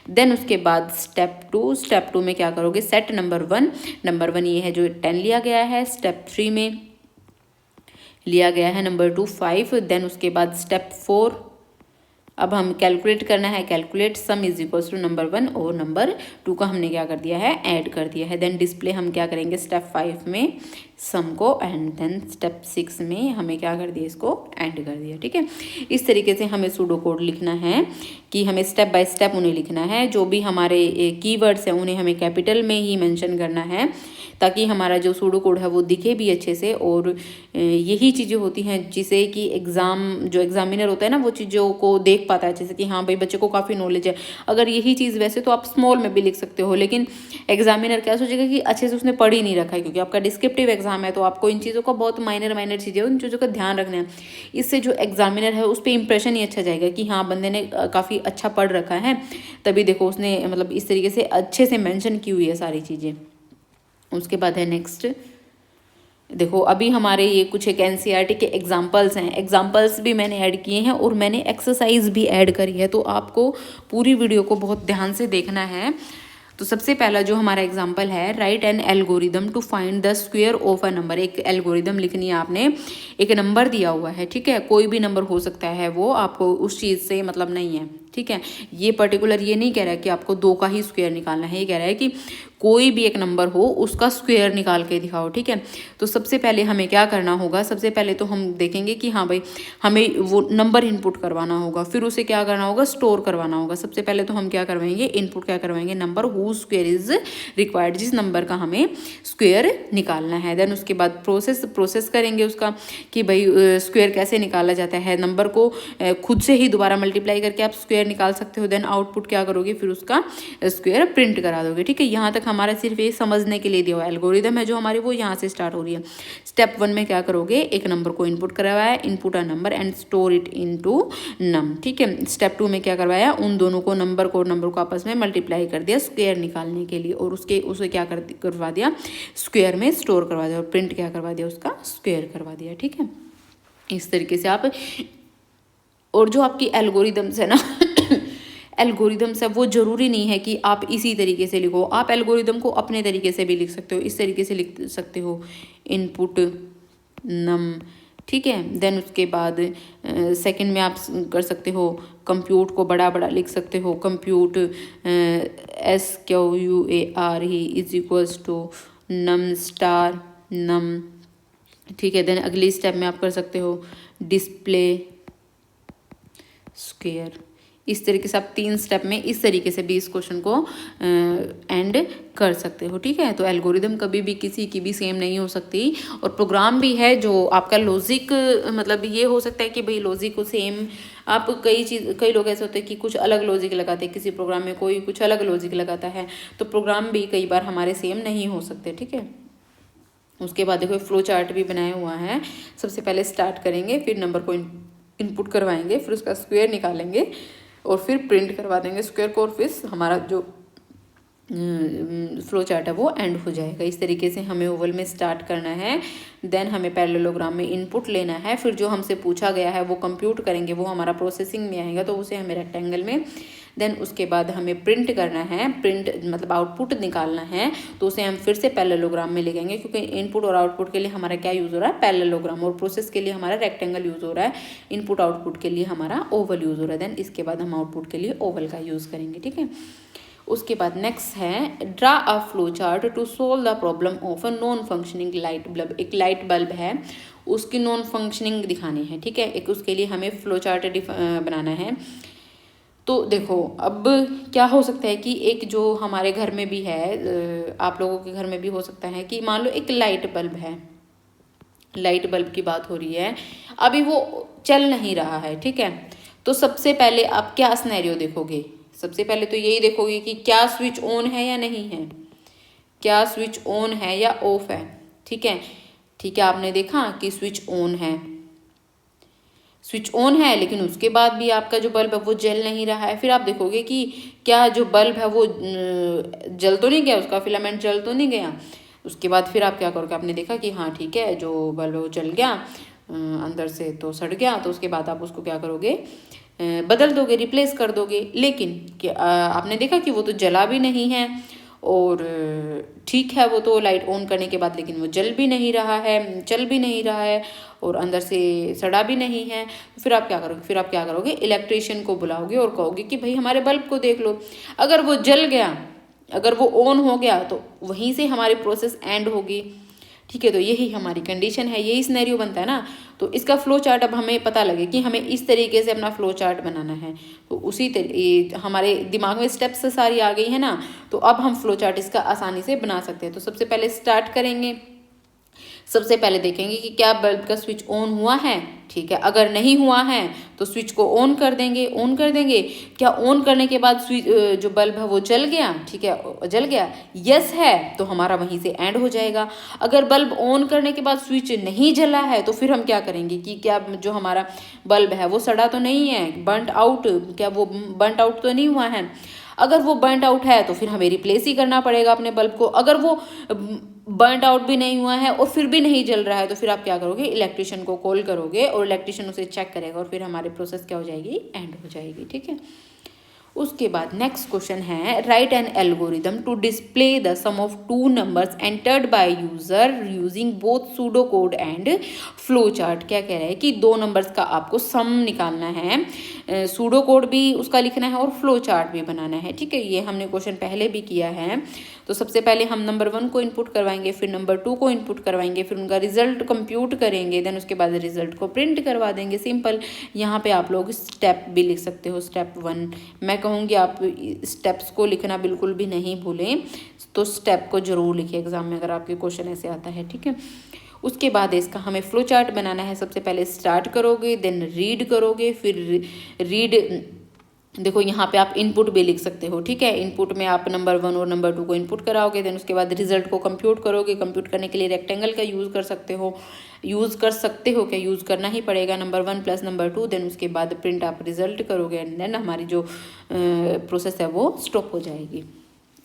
देन उसके बाद स्टेप 2 में क्या करोगे, सेट नंबर 1 ये है जो 10 लिया गया है। स्टेप 3 में लिया गया है नंबर 2 5, देन उसके बाद स्टेप 4 अब हम कैलकुलेट करना है, calculate sum is equals to number 1 और नंबर 2 का हमने क्या कर दिया है, ऐड कर दिया है। देन डिस्प्ले हम क्या करेंगे, स्टेप 5 में सम को, एंड देन स्टेप 6 में हमें क्या कर दिया, इसको एंड कर दिया, ठीक है। इस तरीके से हमें सूडो कोड लिखना है कि हमें स्टेप बाय स्टेप उन्हें लिखना है, जो भी हमारे कीवर्ड्स हैं उन्हें हमें कैपिटल में ही मेंशन करना है, ताकि हमारा जो सूडो कोड है वो दिखे भी अच्छे से। और यही चीज़ें होती हैं जिसे कि जो एग्जामिनर होता है ना, वो चीज़ों को देख पाता है, जैसे कि हाँ भाई बच्चे को काफ़ी नॉलेज है। अगर यही चीज़ वैसे तो आप स्मॉल में भी लिख सकते हो, लेकिन एग्जामिनर क्या सोचेगा कि अच्छे से उसने पढ़ ही नहीं रखा है, क्योंकि आपका डिस्क्रिप्टिव एग्जाम है, तो आपको इन चीज़ों का बहुत माइनर चीज़ें उन चीज़ों का ध्यान रखना है। इससे जो एग्जामिनर है उस पर इंप्रेशन ही अच्छा जाएगा कि हाँ बंदे ने काफ़ी अच्छा पढ़ रखा है, तभी देखो उसने मतलब इस तरीके से अच्छे से मेंशन की हुई है सारी चीज़ें। उसके बाद है नेक्स्ट, देखो अभी हमारे ये कुछ एक एनसीईआरटी के एग्जाम्पल्स हैं, एग्जाम्पल्स भी मैंने ऐड किए हैं और मैंने एक्सरसाइज भी ऐड करी है, तो आपको पूरी वीडियो को बहुत ध्यान से देखना है। तो सबसे पहला जो हमारा एग्जाम्पल है, write an algorithm to find the square of a number. एक एल्गोरिदम लिखनी है आपने, एक नंबर दिया हुआ है, ठीक है, कोई भी नंबर हो सकता है, वो आपको उस चीज़ से मतलब नहीं है, ठीक है। ये पर्टिकुलर ये नहीं कह रहा है कि आपको 2 का ही स्क्वायर निकालना है, ये कह रहा है कि कोई भी एक नंबर हो उसका स्क्वायर निकाल के दिखाओ, ठीक है। तो सबसे पहले हमें क्या करना होगा, सबसे पहले तो हम देखेंगे कि हाँ भाई हमें वो नंबर इनपुट करवाना होगा, फिर उसे क्या करना होगा, स्टोर करवाना होगा। सबसे पहले तो हम क्या करवाएंगे, इनपुट क्या करवाएंगे, number whose square is required, जिस नंबर का हमें स्क्वायर निकालना है। देन उसके बाद प्रोसेस करेंगे उसका कि भाई स्क्वायर कैसे निकाला जाता है। नंबर को खुद से ही दोबारा मल्टीप्लाई करके आप स्क्वायर निकाल सकते हो। देन आउटपुट क्या करोगे, फिर उसका स्क्वायर प्रिंट करा दोगे, ठीक है। यहाँ तक हमारा सिर्फ ये समझने के लिए दिया हुआ एल्गोरिदम है जो हमारी, वो यहाँ से स्टार्ट हो रही है। स्टेप 1 में क्या करोगे, एक नंबर को इनपुट करवाया, input a number and store it into num, ठीक है। स्टेप 2 में क्या करवाया, उन दोनों को नंबर को आपस में मल्टीप्लाई कर दिया स्क्वायर निकालने के लिए, और उसे क्या करवा दिया, स्क्वायर में स्टोर करवा दिया, और प्रिंट क्या करवा दिया, उसका स्क्वायर करवा दिया, ठीक है। इस तरीके से आप, और जो आपकी एल्गोरिदम्स है ना एल्गोरिदम्स है, वो ज़रूरी नहीं है कि आप इसी तरीके से लिखो, आप एल्गोरिदम को अपने तरीके से भी लिख सकते हो, इस तरीके से लिख सकते हो, इनपुट नम, ठीक है। देन उसके बाद सेकंड में आप कर सकते हो, कंप्यूट को बड़ा लिख सकते हो, कंप्यूट SQUAR ही is equals to num star num, ठीक है। देन अगली स्टेप में आप कर सकते हो डिस्प्ले स्क्वायर। इस तरीके से आप 3 स्टेप में इस तरीके से भी इस क्वेश्चन को एंड कर सकते हो, ठीक है। तो एल्गोरिदम कभी भी किसी की भी सेम नहीं हो सकती, और प्रोग्राम भी है जो आपका लॉजिक, मतलब ये हो सकता है कि भाई लॉजिक को सेम आप कई लोग ऐसे होते हैं कि कुछ अलग लॉजिक लगाते हैं किसी प्रोग्राम में, कोई कुछ अलग लॉजिक लगाता है, तो प्रोग्राम भी कई बार हमारे सेम नहीं हो सकते, ठीक है। उसके बाद देखो फ्लो चार्ट भी बनाया हुआ है। सबसे पहले स्टार्ट करेंगे, फिर नंबर को इनपुट करवाएंगे, फिर उसका स्क्वायर निकालेंगे और फिर प्रिंट करवा देंगे स्क्वायर को, और फिर हमारा जो फ्लो चार्ट है वो एंड हो जाएगा। इस तरीके से हमें ओवल में स्टार्ट करना है। देन हमें पैरेललोग्राम में इनपुट लेना है, फिर जो हमसे पूछा गया है वो कंप्यूट करेंगे, वो हमारा प्रोसेसिंग में आएगा, तो उसे हमें रेक्टेंगल में। देन उसके बाद हमें प्रिंट करना है, प्रिंट मतलब आउटपुट निकालना है, तो उसे हम फिर से पैरेललोग्राम में लिखेंगे, क्योंकि इनपुट और आउटपुट के लिए हमारा क्या यूज़ हो रहा है, पैरेललोग्राम, और प्रोसेस के लिए हमारा रेक्टेंगल यूज़ हो रहा है, इनपुट आउटपुट के लिए हमारा ओवल यूज़ हो रहा है। देन इसके बाद हम आउटपुट के लिए ओवल का यूज़ करेंगे, ठीक है। उसके बाद नेक्स्ट है draw a flow chart to solve the problem of a non functioning light bulb. एक लाइट बल्ब है, उसकी नॉन फंक्शनिंग दिखानी है, ठीक है। एक उसके लिए हमें फ्लो चार्ट बनाना है। तो देखो अब क्या हो सकता है कि एक जो हमारे घर में भी है, आप लोगों के घर में भी हो सकता है कि मान लो एक लाइट बल्ब है, लाइट बल्ब की बात हो रही है, अभी वो चल नहीं रहा है, ठीक है। तो सबसे पहले आप क्या सिनेरियो देखोगे? सबसे पहले तो यही देखोगे कि क्या स्विच ऑन है या नहीं है, क्या स्विच ऑन है या ऑफ है, ठीक है। ठीक है, आपने देखा कि स्विच ऑन है, स्विच ऑन है, लेकिन उसके बाद भी आपका जो बल्ब है वो जल नहीं रहा है। फिर आप देखोगे कि क्या जो बल्ब है वो जल तो नहीं गया, उसका फिलामेंट जल तो नहीं गया। उसके बाद फिर आप क्या करोगे? आपने देखा कि हाँ ठीक है, जो बल्ब है वो जल गया, अंदर से तो सड़ गया, तो उसके बाद आप उसको क्या करोगे? बदल दोगे, रिप्लेस कर दोगे। लेकिन आपने देखा कि वो तो जला भी नहीं है, और ठीक है वो तो लाइट ऑन करने के बाद, लेकिन वो जल भी नहीं रहा है, चल भी नहीं रहा है, और अंदर से सड़ा भी नहीं है। फिर आप क्या करोगे? फिर आप क्या करोगे? इलेक्ट्रिशियन को बुलाओगे और कहोगे कि भाई हमारे बल्ब को देख लो। अगर वो जल गया, अगर वो ऑन हो गया, तो वहीं से हमारी प्रोसेस एंड होगी, ठीक है। तो यही हमारी कंडीशन है, यही सिनेरियो बनता है ना। तो इसका फ्लो चार्ट अब हमें पता लगे कि हमें इस तरीके से अपना फ्लो चार्ट बनाना है। तो उसी तरीके हमारे दिमाग में स्टेप्स सारी आ गई है ना, तो अब हम फ्लो चार्ट इसका आसानी से बना सकते हैं। तो सबसे पहले स्टार्ट करेंगे, सबसे पहले देखेंगे कि क्या बल्ब का स्विच ऑन हुआ है, ठीक है। अगर नहीं हुआ है तो स्विच को ऑन कर देंगे, ऑन कर देंगे। क्या ऑन करने के बाद स्विच जो बल्ब है वो जल गया, ठीक है, जल गया, यस है, तो हमारा वहीं से एंड हो जाएगा। अगर बल्ब ऑन करने के बाद स्विच नहीं जला है तो फिर हम क्या करेंगे कि क्या जो हमारा बल्ब है वो सड़ा तो नहीं है, बर्nt आउट, क्या वो बर्nt आउट तो नहीं हुआ है। अगर वो बर्nt आउट है तो फिर हमें रिप्लेस ही करना पड़ेगा अपने बल्ब को। अगर वो बर्nt आउट भी नहीं हुआ है और फिर भी नहीं जल रहा है, तो फिर आप क्या करोगे? इलेक्ट्रिशियन को कॉल करोगे और इलेक्ट्रिशियन उसे चेक करेगा, और फिर हमारी प्रोसेस क्या हो जाएगी? एंड हो जाएगी, ठीक है। उसके बाद नेक्स्ट क्वेश्चन है write an algorithm to display the sum of two numbers entered by user using both pseudo code and flow chart. क्या कह रहा है कि दो नंबर्स का आपको सम निकालना है, सूडो कोड भी उसका लिखना है और फ्लो चार्ट भी बनाना है, ठीक है। ये हमने क्वेश्चन पहले भी किया है। तो सबसे पहले हम नंबर 1 को इनपुट करवाएंगे, फिर नंबर 2 को इनपुट करवाएंगे, फिर उनका रिजल्ट कंप्यूट करेंगे, देन उसके बाद रिजल्ट को प्रिंट करवा देंगे। सिंपल। यहाँ पे आप लोग स्टेप भी लिख सकते हो, स्टेप 1। मैं कहूँगी आप स्टेप्स को लिखना बिल्कुल भी नहीं भूलें, तो स्टेप को जरूर लिखिए एग्जाम में अगर आपके क्वेश्चन ऐसे आता है, ठीक है। उसके बाद इसका हमें फ्लो चार्ट बनाना है। सबसे पहले स्टार्ट करोगे, देन रीड करोगे, फिर रीड, देखो यहाँ पे आप इनपुट भी लिख सकते हो, ठीक है। इनपुट में आप नंबर 1 और नंबर 2 को इनपुट कराओगे, देन उसके बाद रिजल्ट को कंप्यूट करोगे। कंप्यूट करने के लिए रेक्टेंगल का यूज़ कर सकते हो, क्या यूज़ करना ही पड़ेगा, नंबर 1 प्लस नंबर 2। देन उसके बाद प्रिंट आप रिजल्ट करोगे, एंड देन हमारी जो प्रोसेस है वो स्टॉप हो जाएगी।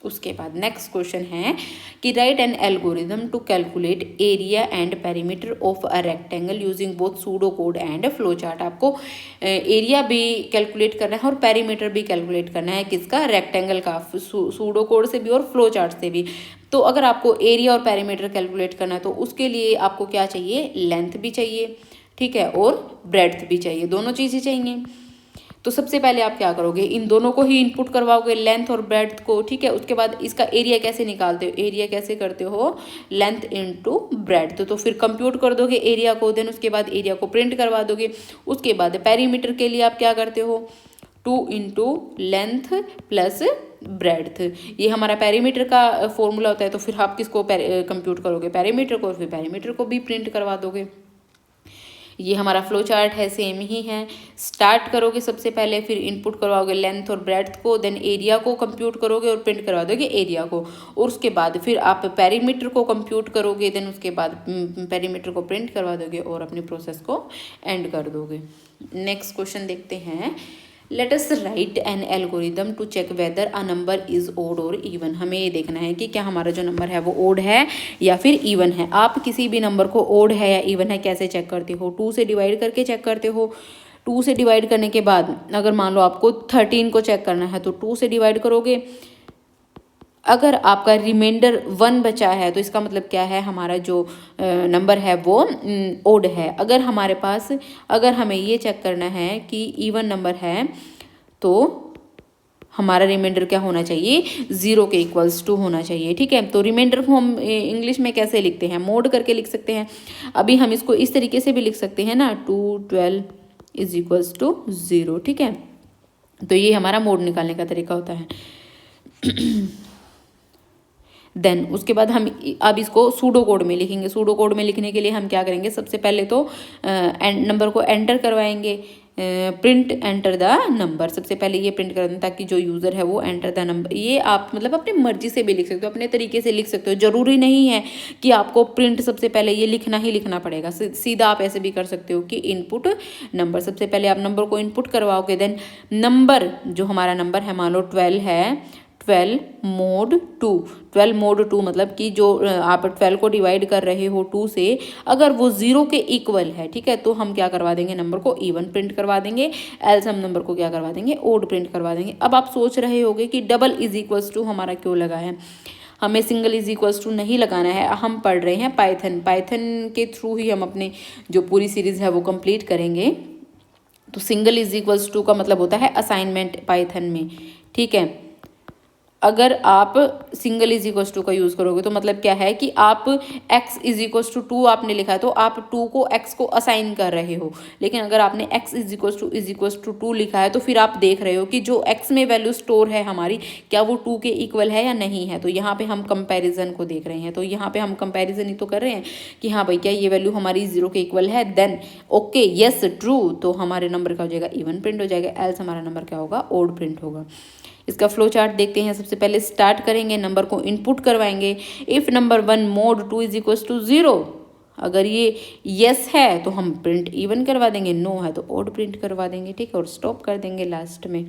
उसके बाद नेक्स्ट क्वेश्चन है कि write an algorithm to calculate area and perimeter of a rectangle using both pseudo code and flow chart. आपको एरिया भी कैलकुलेट करना है और पेरीमीटर भी कैलकुलेट करना है, किसका? रेक्टेंगल का, सूडो कोड से भी और फ्लो चार्ट से भी। तो अगर आपको एरिया और पेरीमीटर कैलकुलेट करना है तो उसके लिए आपको क्या चाहिए? लेंथ भी चाहिए, ठीक है, और ब्रेड्थ भी चाहिए, दोनों चीज़ें चाहिए। तो सबसे पहले आप क्या करोगे? इन दोनों को ही इनपुट करवाओगे, लेंथ और ब्रेड्थ को, ठीक है। उसके बाद इसका एरिया कैसे निकालते हो? एरिया कैसे करते हो? Length into breadth. तो फिर कंप्यूट कर दोगे एरिया को, देन उसके बाद एरिया को प्रिंट करवा दोगे। उसके बाद पेरीमीटर के लिए आप क्या करते हो? 2 इंटू लेंथ प्लस ब्रेड्थ, ये हमारा पेरीमीटर का फॉर्मूला होता है। तो फिर आप किसको कंप्यूट करोगे? पेरीमीटर को, और फिर पेरीमीटर को भी प्रिंट करवा दोगे। ये हमारा फ्लो चार्ट है, सेम ही है। स्टार्ट करोगे सबसे पहले, फिर इनपुट करवाओगे लेंथ और ब्रेड्थ को, देन एरिया को कंप्यूट करोगे और प्रिंट करवा दोगे एरिया को, और उसके बाद फिर आप पेरीमीटर को कंप्यूट करोगे, देन उसके बाद पेरीमीटर को प्रिंट करवा दोगे और अपनी प्रोसेस को एंड कर दोगे। नेक्स्ट क्वेश्चन देखते हैं। Let us write an algorithm to check whether a number is odd और इवन। हमें ये देखना है कि क्या हमारा जो नंबर है वो ओड है या फिर इवन है। आप किसी भी नंबर को ओड है या इवन है कैसे चेक करते हो? 2 से डिवाइड करके चेक करते हो। 2 से डिवाइड करने के बाद अगर मान लो आपको 13 को चेक करना है तो 2 से डिवाइड करोगे। अगर आपका रिमाइंडर 1 बचा है तो इसका मतलब क्या है? हमारा जो नंबर है वो ओड है। अगर हमारे पास, अगर हमें ये चेक करना है कि इवन नंबर है तो हमारा रिमाइंडर क्या होना चाहिए, 0 के इक्वल्स टू होना चाहिए। ठीक है, तो रिमाइंडर को हम इंग्लिश में कैसे लिखते हैं, मोड करके लिख सकते हैं। अभी हम इसको इस तरीके से भी लिख सकते हैं ना, 212 इज इक्वल्स टू 0। ठीक है, तो ये हमारा मोड निकालने का तरीका होता है। देन उसके बाद हम अब इसको सूडो कोड में लिखेंगे। सूडो कोड में लिखने के लिए हम क्या करेंगे, सबसे पहले तो नंबर को एंटर करवाएंगे। प्रिंट एंटर द नंबर, सबसे पहले ये प्रिंट कर दें ताकि जो यूज़र है वो एंटर द नंबर। ये आप मतलब अपनी मर्जी से भी लिख सकते हो, अपने तरीके से लिख सकते हो। ज़रूरी नहीं है कि आपको प्रिंट सबसे पहले ये लिखना ही लिखना पड़ेगा। सीधा आप ऐसे भी कर सकते हो कि इनपुट नंबर, सबसे पहले आप नंबर को इनपुट करवाओगे। देन नंबर, जो हमारा नंबर है मान लो 12 है, 12 mod 2, 12 mod 2 मतलब कि जो आप 12 को डिवाइड कर रहे हो 2 से, अगर वो 0 के इक्वल है, ठीक है, तो हम क्या करवा देंगे, नंबर को इवन प्रिंट करवा देंगे। एल्स हम नंबर को क्या करवा देंगे, ओड प्रिंट करवा देंगे। अब आप सोच रहे होगे कि डबल इज इक्वल्स टू हमारा क्यों लगा है, हमें सिंगल इज इक्वल्स टू नहीं लगाना है। हम पढ़ रहे हैं पाइथन, पाइथन के थ्रू ही हम अपने जो पूरी सीरीज़ है वो कंप्लीट करेंगे। तो सिंगल इज इक्वल्स टू का मतलब होता है असाइनमेंट पाइथन में। ठीक है, अगर आप सिंगल इज इक्वल्स टू का यूज़ करोगे तो मतलब क्या है कि आप x इज इक्वल्स टू 2 आपने लिखा है तो आप 2 को x को असाइन कर रहे हो। लेकिन अगर आपने x इज इक्वल्स टू 2 लिखा है तो फिर आप देख रहे हो कि जो x में वैल्यू स्टोर है हमारी, क्या वो 2 के इक्वल है या नहीं है। तो यहाँ पे हम कंपैरिजन को देख रहे हैं। तो यहाँ पे हम कंपैरिजन ही तो कर रहे हैं कि हाँ भाई क्या ये वैल्यू हमारी 0 के इक्वल है। देन ओके यस ट्रू, तो हमारे नंबर क्या हो जाएगा, इवन प्रिंट हो जाएगा। एल्स हमारा नंबर क्या होगा, ओड प्रिंट होगा। इसका फ्लो चार्ट देखते हैं। सबसे पहले स्टार्ट करेंगे, नंबर को इनपुट करवाएंगे। If number 1 mod 2 is equals to 0, अगर ये यस है तो हम प्रिंट इवन करवा देंगे, नो है तो ओड प्रिंट करवा देंगे। ठीक है, और स्टॉप कर देंगे लास्ट में।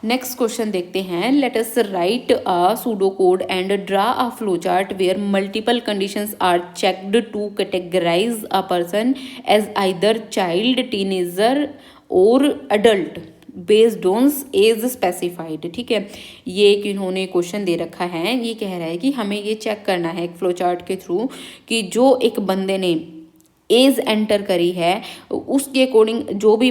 नेक्स्ट क्वेश्चन देखते हैं। Let us write a pseudo code and draw a flow chart where multiple conditions are checked to categorize a person as either child, teenager और adult based on age specified. ठीक है, ये एक इन्होंने question दे रखा है। ये कह रहा है कि हमें ये चेक करना है एक फ्लो चार्ट के थ्रू कि जो एक बंदे ने एज एंटर करी है उसके अकॉर्डिंग जो भी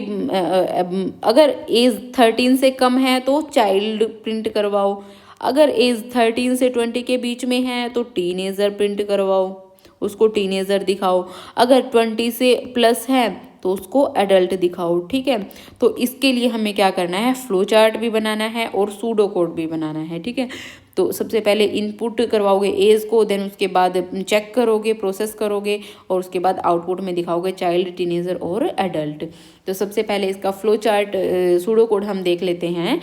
अगर एज 13 से कम है तो चाइल्ड प्रिंट करवाओ, अगर एज 13 से 20 के बीच में है तो टीनेजर प्रिंट करवाओ, उसको टीनेजर दिखाओ। अगर 20 से प्लस है तो उसको एडल्ट दिखाओ। ठीक है, तो इसके लिए हमें क्या करना है, फ्लो चार्ट भी बनाना है और सूडो कोड भी बनाना है। ठीक है, तो सबसे पहले इनपुट करवाओगे एज को, देन उसके बाद चेक करोगे, प्रोसेस करोगे और उसके बाद आउटपुट में दिखाओगे चाइल्ड, टीनेजर और एडल्ट। तो सबसे पहले इसका फ्लो चार्ट सूडो कोड हम देख लेते हैं।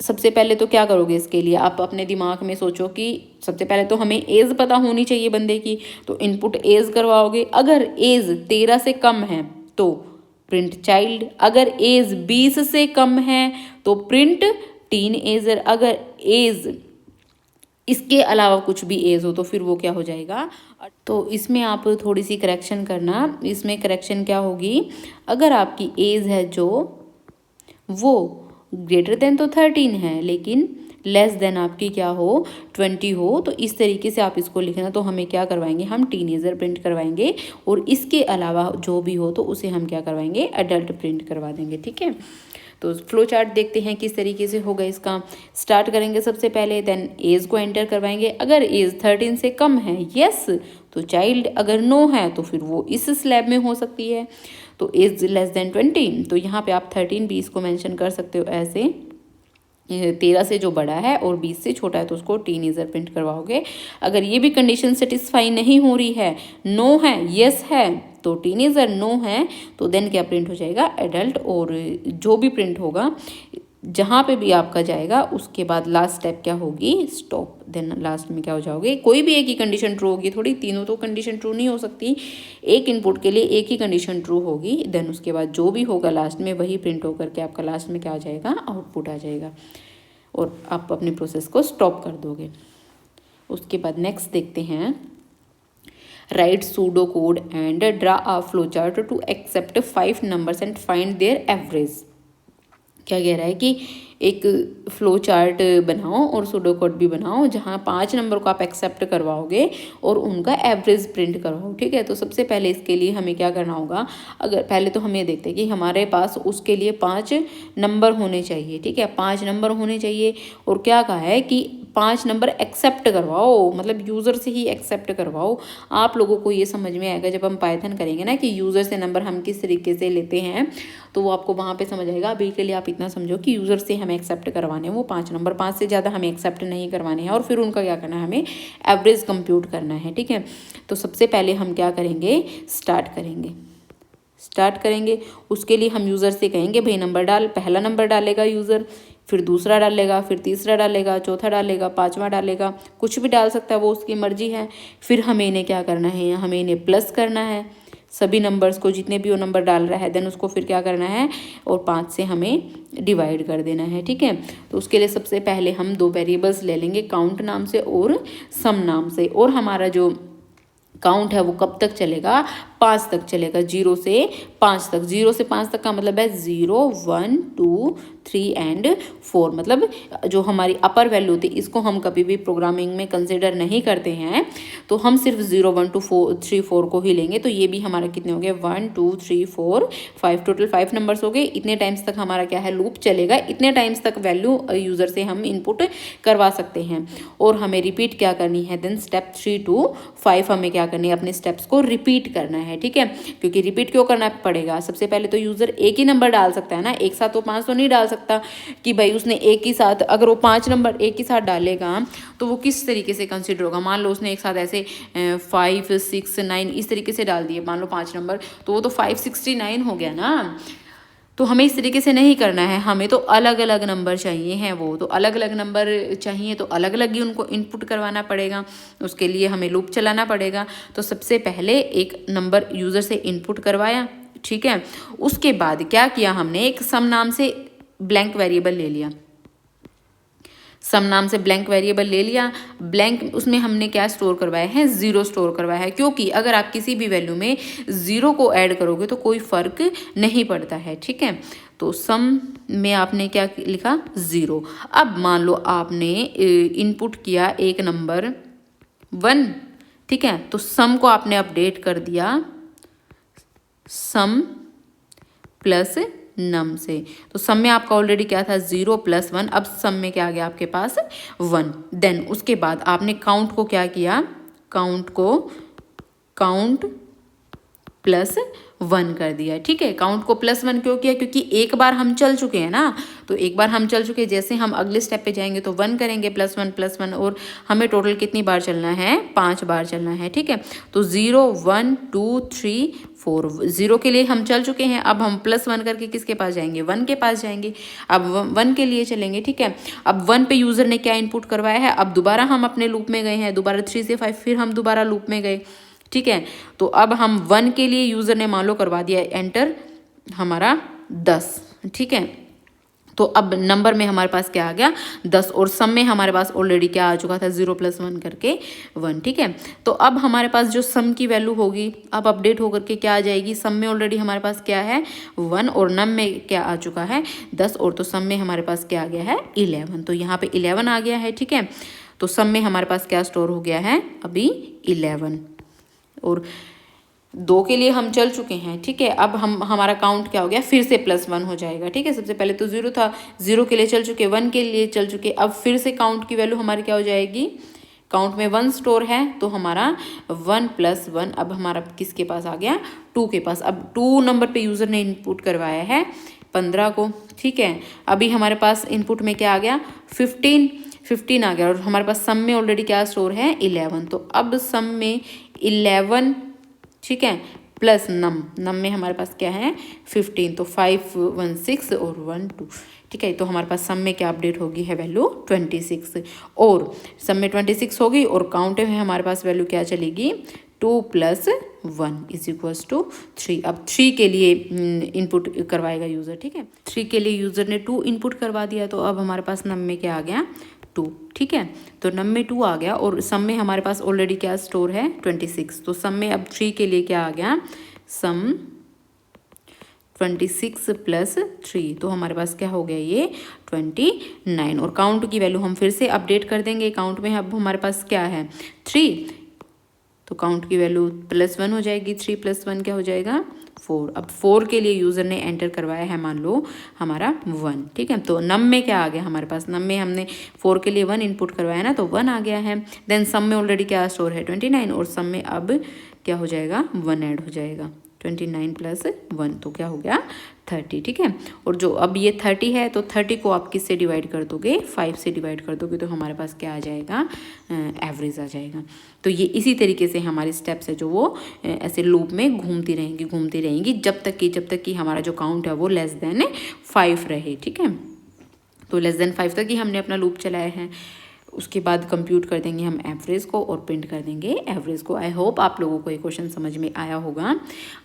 सबसे पहले तो क्या करोगे, इसके लिए आप अपने दिमाग में सोचो कि सबसे पहले तो हमें एज पता होनी चाहिए बंदे की, तो इनपुट एज करवाओगे। अगर एज 13 से कम है तो प्रिंट चाइल्ड, अगर एज 20 से कम है तो प्रिंट टीन एजर, अगर एज इसके अलावा कुछ भी एज हो तो फिर वो क्या हो जाएगा। तो इसमें आप थोड़ी सी करेक्शन करना। इसमें करेक्शन क्या होगी, अगर आपकी एज है जो वो ग्रेटर देन तो 13 है लेकिन लेस देन आपकी क्या हो, 20 हो, तो इस तरीके से आप इसको लिखना। तो हमें क्या करवाएंगे, हम टीनेजर प्रिंट करवाएंगे और इसके अलावा जो भी हो तो उसे हम क्या करवाएंगे, एडल्ट प्रिंट करवा देंगे। ठीक है, तो फ्लो चार्ट देखते हैं किस तरीके से होगा इसका। स्टार्ट करेंगे सबसे पहले, देन एज को एंटर करवाएंगे। अगर एज 13 से कम है यस तो चाइल्ड, अगर नो है तो फिर वो इस स्लैब में हो सकती है। तो एज लेस देन 20, तो यहाँ पे आप 13 20 को मेंशन कर सकते हो ऐसे, 13 से जो बड़ा है और 20 से छोटा है तो उसको टीनेजर प्रिंट करवाओगे। अगर ये भी कंडीशन सेटिस्फाई नहीं हो रही है, नो है यस है तो टीनेजर, नो है तो देन क्या प्रिंट हो जाएगा, एडल्ट। और जो भी प्रिंट होगा जहाँ पे भी आपका जाएगा उसके बाद लास्ट स्टेप क्या होगी, स्टॉप। देन लास्ट में क्या हो जाओगे, कोई भी एक ही कंडीशन ट्रू होगी, थोड़ी तीनों तो कंडीशन ट्रू नहीं हो सकती, एक इनपुट के लिए एक ही कंडीशन ट्रू होगी। देन उसके बाद जो भी होगा लास्ट में वही प्रिंट होकर के आपका लास्ट में क्या आ जाएगा, आउटपुट आ जाएगा और आप अपने प्रोसेस को स्टॉप कर दोगे। उसके बाद नेक्स्ट देखते हैं, write pseudo code and draw a flow chart to accept 5 numbers and find their average. क्या कह रहा है कि एक फ्लो चार्ट बनाओ और सूडो कोड भी बनाओ जहाँ 5 नंबर को आप एक्सेप्ट करवाओगे और उनका एवरेज प्रिंट करवाओ। ठीक है, तो सबसे पहले इसके लिए हमें क्या करना होगा, अगर पहले तो हमें देखते हैं कि हमारे पास उसके लिए 5 नंबर होने चाहिए। ठीक है, 5 नंबर होने चाहिए और क्या कहा है कि 5 नंबर एक्सेप्ट करवाओ, मतलब यूज़र से ही एक्सेप्ट करवाओ। आप लोगों को ये समझ में आएगा जब हम पाइथन करेंगे ना कि यूज़र से नंबर हम किस तरीके से लेते हैं, तो वो आपको वहाँ पे समझ आएगा। अभी के लिए आप इतना समझो कि यूज़र से हमें एक्सेप्ट करवाने हैं वो 5 नंबर, 5 से ज़्यादा हमें एक्सेप्ट नहीं करवाने हैं और फिर उनका क्या करना है, हमें एवरेज कंप्यूट करना है। ठीक है, तो सबसे पहले हम क्या करेंगे, स्टार्ट करेंगे। उसके लिए हम यूज़र से कहेंगे भाई नंबर डाल, पहला नंबर डालेगा यूज़र, फिर दूसरा डालेगा, फिर तीसरा डालेगा, चौथा डालेगा, पांचवा डालेगा, कुछ भी डाल सकता है, वो उसकी मर्जी है। फिर हमें इन्हें क्या करना है, हमें इन्हें प्लस करना है सभी नंबर्स को, जितने भी वो नंबर डाल रहा है, देन उसको फिर क्या करना है और 5 से हमें डिवाइड कर देना है। ठीक है, तो उसके लिए सबसे पहले हम 2 वेरिएबल्स ले लेंगे, काउंट नाम से और सम नाम से। और हमारा जो काउंट है वो कब तक चलेगा, 5 तक चलेगा, 0 से 5 तक। 0 से 5 तक का मतलब है 0 1 2 3 एंड 4, मतलब जो हमारी अपर वैल्यू होती है इसको हम कभी भी प्रोग्रामिंग में कंसिडर नहीं करते हैं, तो हम सिर्फ 0 1 2 3 4 को ही लेंगे। तो ये भी हमारा कितने हो गए, 1 2 3 4 5, टोटल 5 नंबर्स हो गए। इतने टाइम्स तक हमारा क्या है, लूप चलेगा, इतने टाइम्स तक वैल्यू यूज़र से हम इनपुट करवा सकते हैं। और हमें रिपीट क्या करनी है, देन स्टेप 3 to 5 हमें क्या करनी है, अपने स्टेप्स को रिपीट करना है। ठीक है, क्योंकि रिपीट क्यों करना पड़ेगा, सबसे पहले तो यूज़र एक ही नंबर डाल सकता है ना, एक साथ तो 5 तो नहीं डाल सकता कि भाई उसने एक ही साथ, अगर वो 5 नंबर एक ही साथ डालेगा तो वो किस तरीके से कंसिडर होगा। मान लो उसने एक साथ ऐसे 5 6 9 इस तरीके से डाल दिए, मान लो 5 नंबर, तो वो तो 569 हो गया ना। तो हमें इस तरीके से नहीं करना है, हमें तो अलग अलग नंबर चाहिए हैं, वो तो अलग अलग नंबर चाहिए तो अलग अलग ही उनको इनपुट करवाना पड़ेगा, उसके लिए हमें लूप चलाना पड़ेगा। तो सबसे पहले एक नंबर यूज़र से इनपुट करवाया। ठीक है, उसके बाद क्या किया हमने, एक सम नाम से ब्लैंक वेरिएबल ले लिया, सम नाम से ब्लैंक वेरिएबल ले लिया। ब्लैंक उसमें हमने क्या स्टोर करवाया है, 0 स्टोर करवाया है, क्योंकि अगर आप किसी भी वैल्यू में 0 को ऐड करोगे तो कोई फ़र्क नहीं पड़ता है। ठीक है, तो सम में आपने क्या लिखा, 0। अब मान लो आपने इनपुट किया एक नंबर 1, ठीक है, तो सम को आपने अपडेट कर दिया सम प्लस नम से। तो सम में आपका ऑलरेडी क्या था, 0 + 1, अब सम में क्या आ गया आपके पास, 1। देन उसके बाद आपने काउंट को क्या किया, काउंट +1 कर दिया। ठीक है, काउंट को +1 क्यों किया, क्योंकि एक बार हम चल चुके हैं ना, तो एक बार हम चल चुके, जैसे हम अगले स्टेप पे जाएंगे तो 1 करेंगे, +1 और हमें टोटल कितनी बार चलना है, 5 बार चलना है। ठीक है, तो 0 1 2 3 4, 0 के लिए हम चल चुके हैं, अब हम +1 करके किसके पास जाएंगे, 1 के पास जाएंगे, अब 1 के लिए चलेंगे। ठीक है, अब 1 पे यूज़र ने क्या इनपुट करवाया है, अब दोबारा हम अपने लूप में गए हैं, दोबारा 3 से 5, फिर हम दोबारा लूप में गए। ठीक है, तो अब हम 1 के लिए यूज़र ने मान लो करवा दिया एंटर हमारा 10। ठीक है, तो अब नंबर में हमारे पास क्या आ गया, 10, और सम में हमारे पास ऑलरेडी क्या आ चुका था, 0 + 1 करके 1। ठीक है, तो अब हमारे पास जो सम की वैल्यू होगी अब अपडेट होकर के क्या आ जाएगी, सम में ऑलरेडी हमारे पास क्या है, 1, और नम में क्या आ चुका है, 10, और तो सम में हमारे पास क्या आ गया है, 11। तो यहाँ पे 11 आ गया है। ठीक है, तो सम में हमारे पास क्या स्टोर हो गया है, अभी 11, और 2 के लिए हम चल चुके हैं। ठीक है, अब हमारा काउंट क्या हो गया, फिर से +1 हो जाएगा। ठीक है, सबसे पहले तो 0 था, 0 के लिए चल चुके, 1 के लिए चल चुके, अब फिर से काउंट की वैल्यू हमारी क्या हो जाएगी, काउंट में 1 स्टोर है तो हमारा 1 + 1 अब हमारा किसके पास आ गया, 2 के पास। अब 2 नंबर पे यूज़र ने इनपुट करवाया है 15 को। ठीक है, अभी हमारे पास इनपुट में क्या आ गया, 15 आ गया, और हमारे पास सम में ऑलरेडी क्या स्टोर है, 11। तो अब सम में 11, ठीक है, प्लस नम में हमारे पास क्या है, 15, तो 5 1 6 और 1 2। ठीक है, तो हमारे पास सम में क्या अपडेट होगी है, वैल्यू 26, और सम में 26 होगी, और काउंट में हमारे पास वैल्यू क्या चलेगी, 2 + 1 = 3। अब 3 के लिए इनपुट करवाएगा यूज़र। ठीक है, 3 के लिए यूज़र ने 2 इनपुट करवा दिया, तो अब हमारे पास नम में क्या आ गया, 2। ठीक है, तो नम में 2 आ गया, और सम में हमारे पास ऑलरेडी क्या स्टोर है, 26। तो सम में अब 3 के लिए क्या आ गया, सम 26 प्लस 3, तो हमारे पास क्या हो गया ये 29। और काउंट की वैल्यू हम फिर से अपडेट कर देंगे। काउंट में अब हमारे पास क्या है 3, तो काउंट की वैल्यू +1 हो जाएगी। 3 + 1 क्या हो जाएगा 4। अब 4 के लिए यूज़र ने एंटर करवाया है मान लो हमारा 1, ठीक है। तो नम में क्या आ गया हमारे पास, नम में हमने 4 के लिए 1 इनपुट करवाया ना, तो 1 आ गया है। देन सम में ऑलरेडी क्या स्टोर है 29, और सम में अब क्या हो जाएगा 1 ऐड हो जाएगा। 29 + 1 तो क्या हो गया 30, ठीक है। और जो अब ये 30 है, तो 30 को आप किससे डिवाइड कर दोगे 5 से डिवाइड कर दोगे, तो हमारे पास क्या आ जाएगा एवरेज आ जाएगा। तो ये इसी तरीके से हमारी स्टेप्स है जो वो ऐसे लूप में घूमती रहेंगी जब तक कि हमारा जो काउंट है वो <5 रहे, ठीक है। तो <5 तक ही हमने अपना लूप चलाया है। उसके बाद कंप्यूट कर देंगे हम एवरेज को और प्रिंट कर देंगे एवरेज को। आई होप आप लोगों को ये क्वेश्चन समझ में आया होगा।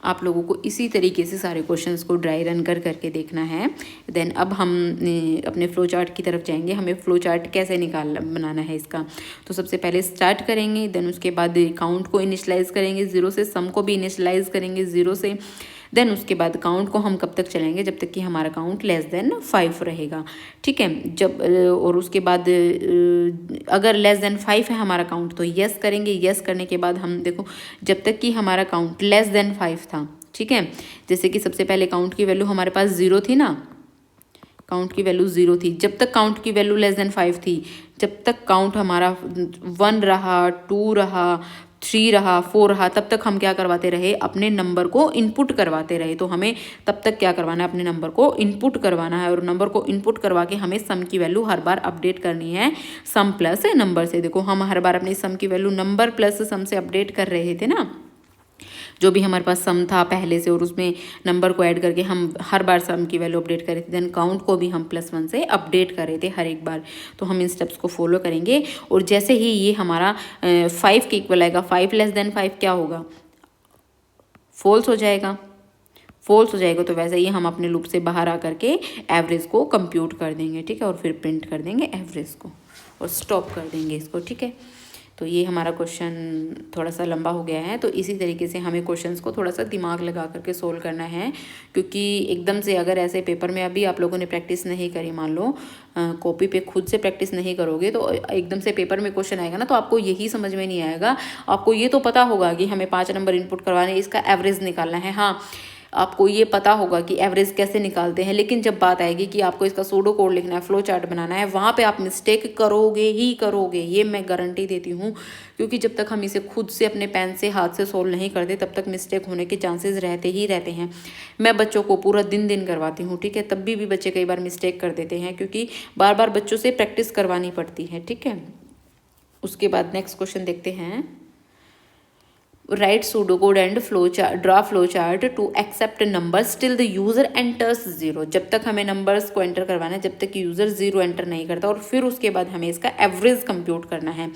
आप लोगों को इसी तरीके से सारे क्वेश्चंस को ड्राई रन करके देखना है। देन अब हम अपने फ्लो चार्ट की तरफ जाएंगे। हमें फ्लो चार्ट कैसे बनाना है इसका, तो सबसे पहले स्टार्ट करेंगे, देन उसके बाद काउंट को इनिशलाइज करेंगे 0 से, सम को भी इनिशलाइज करेंगे 0 से। देन उसके बाद काउंट को हम कब तक चलाएंगे, जब तक कि हमारा काउंट <5 रहेगा, ठीक है। जब और उसके बाद अगर <5 है हमारा काउंट तो यस करेंगे। यस करने के बाद हम देखो जब तक कि हमारा काउंट <5 था, ठीक है। जैसे कि सबसे पहले काउंट की वैल्यू हमारे पास 0 थी ना, काउंट की वैल्यू 0 थी। जब तक काउंट की वैल्यू <5 थी, जब तक काउंट हमारा 1 रहा, 2 रहा, 3 रहा, 4 रहा, तब तक हम क्या करवाते रहे अपने नंबर को इनपुट करवाते रहे। तो हमें तब तक क्या करवाना है, अपने नंबर को इनपुट करवाना है। और नंबर को इनपुट करवा के हमें सम की वैल्यू हर बार अपडेट करनी है सम प्लस नंबर से। देखो हम हर बार अपनी सम की वैल्यू नंबर प्लस सम से अपडेट कर रहे थे ना, जो भी हमारे पास सम था पहले से, और उसमें नंबर को ऐड करके हम हर बार सम की वैल्यू अपडेट कर रहे थे। देन काउंट को भी हम +1 से अपडेट कर रहे थे हर एक बार। तो हम इन स्टेप्स को फॉलो करेंगे। और जैसे ही ये हमारा 5 के इक्वल आएगा, 5 <5 क्या होगा फॉल्स हो जाएगा। फॉल्स हो जाएगा तो वैसे ही हम अपने लूप से बाहर आकर के एवरेज को कंप्यूट कर देंगे, ठीक है। और फिर प्रिंट कर देंगे एवरेज को और स्टॉप कर देंगे इसको, ठीक है। तो ये हमारा क्वेश्चन थोड़ा सा लंबा हो गया है। तो इसी तरीके से हमें क्वेश्चंस को थोड़ा सा दिमाग लगा करके सोल्व करना है, क्योंकि एकदम से अगर ऐसे पेपर में अभी आप लोगों ने प्रैक्टिस नहीं करी, मान लो कॉपी पे खुद से प्रैक्टिस नहीं करोगे, तो एकदम से पेपर में क्वेश्चन आएगा ना, तो आपको यही समझ में नहीं आएगा। आपको ये तो पता होगा कि हमें 5 नंबर इनपुट करवाने, इसका एवरेज निकालना है, हाँ आपको ये पता होगा कि एवरेज कैसे निकालते हैं। लेकिन जब बात आएगी कि आपको इसका सूडो कोड लिखना है, फ्लो चार्ट बनाना है, वहाँ पे आप मिस्टेक करोगे ही करोगे, ये मैं गारंटी देती हूँ। क्योंकि जब तक हम इसे खुद से अपने पेन से हाथ से सोल्व नहीं करते, तब तक मिस्टेक होने के चांसेस रहते ही रहते हैं। मैं बच्चों को पूरा दिन करवाती हूँ, ठीक है, तब भी बच्चे कई बार मिस्टेक कर देते हैं, क्योंकि बार बार बच्चों से प्रैक्टिस करवानी पड़ती है, ठीक है। उसके बाद नेक्स्ट क्वेश्चन देखते हैं। Right pseudocode and draw flowchart to accept numbers till the user enters 0। जब तक हमें नंबर्स को एंटर करवाना है, जब तक यूज़र 0 एंटर नहीं करता। और फिर उसके बाद हमें इसका एवरेज कंप्यूट करना है।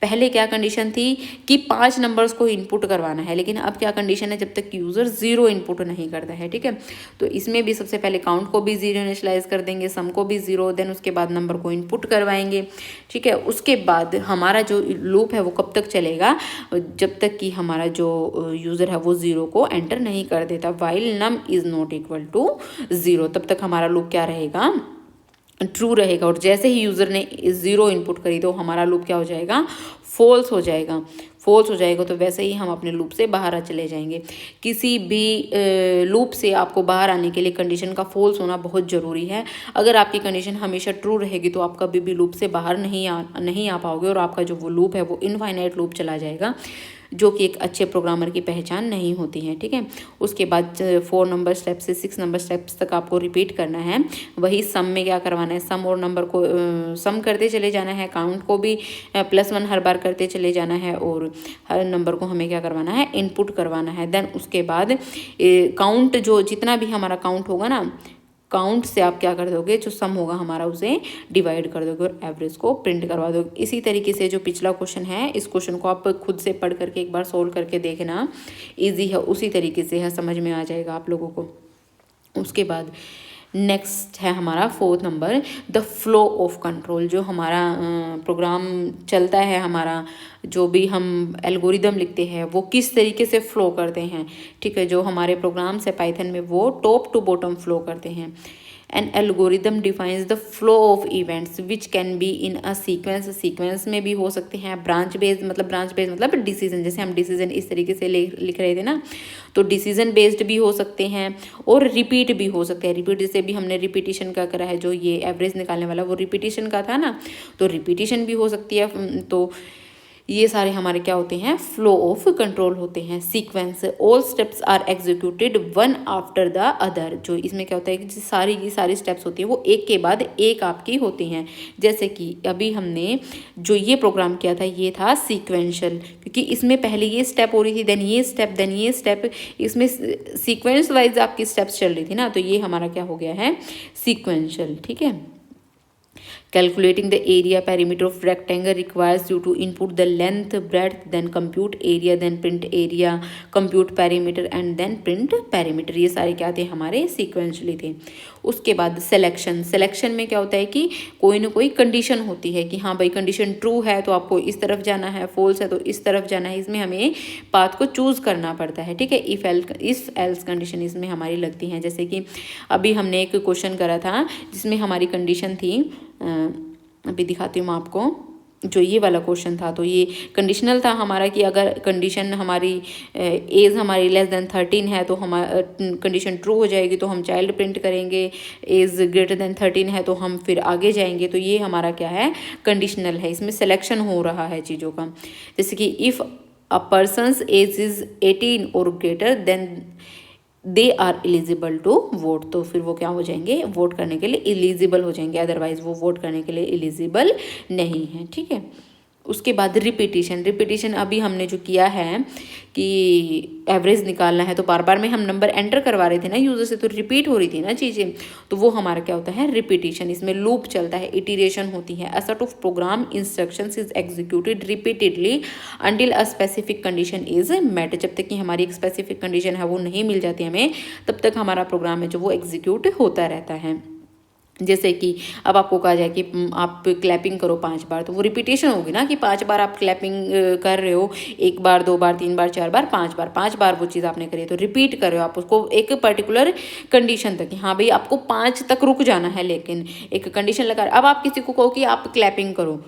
पहले क्या कंडीशन थी कि 5 नंबर्स को इनपुट करवाना है, लेकिन अब क्या कंडीशन है, जब तक यूज़र 0 इनपुट नहीं करता है, ठीक है। तो इसमें भी सबसे पहले काउंट को भी 0 इनिशियलाइज कर देंगे, सम को भी 0, देन उसके बाद नंबर को इनपुट करवाएंगे, ठीक है। उसके बाद हमारा जो लूप है वो कब तक चलेगा, जब तक कि हमारा जो यूज़र है वो 0 को एंटर नहीं कर देता। While num is not equal to 0, तब तक हमारा लूप क्या रहेगा, ट्रू रहेगा। और जैसे ही यूज़र ने 0 इनपुट करी तो हमारा लूप क्या हो जाएगा, फॉल्स हो जाएगा। फॉल्स हो जाएगा तो वैसे ही हम अपने लूप से बाहर चले जाएंगे। किसी भी लूप से आपको बाहर आने के लिए कंडीशन का फॉल्स होना बहुत ज़रूरी है। अगर आपकी कंडीशन हमेशा ट्रू रहेगी तो आप कभी भी लूप से बाहर नहीं आ पाओगे, और आपका जो वो लूप है वो इनफाइनाइट लूप चला जाएगा, जो कि एक अच्छे प्रोग्रामर की पहचान नहीं होती है, ठीक है। उसके बाद 4 नंबर स्टेप से 6 नंबर स्टेप्स तक आपको रिपीट करना है। वही सम में क्या करवाना है, सम और नंबर को सम करते चले जाना है, काउंट को भी +1 हर बार करते चले जाना है, और हर नंबर को हमें क्या करवाना है, इनपुट करवाना है। देन उसके बाद काउंट, जो जितना भी हमारा काउंट होगा ना, काउंट से आप क्या कर दोगे, जो सम होगा हमारा उसे डिवाइड कर दोगे और एवरेज को प्रिंट करवा दोगे। इसी तरीके से जो पिछला क्वेश्चन है, इस क्वेश्चन को आप खुद से पढ़ करके एक बार सोल्व करके देखना, इजी है, उसी तरीके से है, समझ में आ जाएगा आप लोगों को। उसके बाद नेक्स्ट है हमारा 4th number the flow of control. जो हमारा प्रोग्राम चलता है, हमारा जो भी हम एल्गोरिदम लिखते हैं वो किस तरीके से फ्लो करते हैं, ठीक है। जो हमारे प्रोग्राम्स है पाइथन में वो टॉप टू बॉटम फ्लो करते हैं। N algorithm defines the flow of events which can be in a sequence. Sequence में भी हो सकते हैं, ब्रांच बेस्ड मतलब डिसीजन, जैसे हम डिसीजन इस तरीके से लिख रहे थे ना, तो डिसीजन बेस्ड भी हो सकते हैं और रिपीट भी हो सकते हैं। रिपीट जैसे भी हमने रिपीटिशन का करा है, जो ये एवरेज निकालने वाला वो रिपीटिशन का था ना, तो रिपीटिशन भी हो सकती है। तो ये सारे हमारे क्या होते हैं, फ्लो ऑफ कंट्रोल होते हैं। Sequence, all steps are executed one after the other. जो इसमें क्या होता है कि सारी की सारी स्टेप्स होती हैं वो एक के बाद एक आपकी होती हैं। जैसे कि अभी हमने जो ये प्रोग्राम किया था ये था सीक्वेंशियल, क्योंकि इसमें पहले ये स्टेप हो रही थी, देन ये स्टेप, देन ये स्टेप, इसमें सीक्वेंस वाइज आपकी स्टेप्स चल रही थी ना, तो ये हमारा क्या हो गया है, सीक्वेंशियल, ठीक है। Calculating the area perimeter of rectangle requires you to input the length, breadth, then compute area, then print area, compute perimeter and then print perimeter। ये सारे क्या थे, हमारे sequentially थे। उसके बाद सिलेक्शन। सिलेक्शन में क्या होता है कि कोई ना कोई कंडीशन होती है कि हाँ भाई कंडीशन ट्रू है तो आपको इस तरफ जाना है, फॉल्स है तो इस तरफ जाना है। इसमें हमें पाथ को चूज करना पड़ता है, ठीक है। इफ एल्स कंडीशन इसमें हमारी लगती हैं। जैसे कि अभी हमने एक क्वेश्चन करा था जिसमें हमारी कंडीशन थी, अभी दिखाती हूँ मैं आपको, जो ये वाला क्वेश्चन था, तो ये कंडीशनल था हमारा कि अगर कंडीशन हमारी एज हमारी लेस देन 13 है तो हमारा कंडीशन ट्रू हो जाएगी, तो हम चाइल्ड प्रिंट करेंगे। एज ग्रेटर देन 13 है तो हम फिर आगे जाएंगे। तो ये हमारा क्या है, कंडीशनल है, इसमें सिलेक्शन हो रहा है चीज़ों का। जैसे कि if a person's age is 18 और greater than they are eligible to vote, तो फिर वो क्या हो जाएंगे, वोट करने के लिए एलिजिबल हो जाएंगे, अदरवाइज वो वोट करने के लिए एलिजिबल नहीं है, ठीक है। उसके बाद रिपीटिशन। रिपीटिशन अभी हमने जो किया है कि एवरेज निकालना है तो बार बार में हम नंबर एंटर करवा रहे थे ना यूजर से, तो रिपीट हो रही थी ना चीज़ें, तो वो हमारा क्या होता है, रिपीटिशन। इसमें लूप चलता है, इटीरेशन होती है। A set of program instructions is executed repeatedly until a specific condition is met. जब तक कि हमारी एक स्पेसिफिक कंडीशन है वो नहीं मिल जाती हमें, तब तक हमारा प्रोग्राम है जो वो एग्जीक्यूट होता रहता है। जैसे कि अब आपको कहा जाए कि आप क्लैपिंग करो 5 बार, तो वो रिपीटेशन होगी ना कि 5 बार आप क्लैपिंग कर रहे हो, 1 बार 2 बार 3 बार 4 बार 5 बार वो चीज़ आपने करी है, तो रिपीट कर रहे हो आप उसको एक पर्टिकुलर कंडीशन तक कि हाँ भाई आपको 5 तक रुक जाना है, लेकिन एक कंडीशन लगा। अब आप किसी को कहो कि आप क्लैपिंग करो,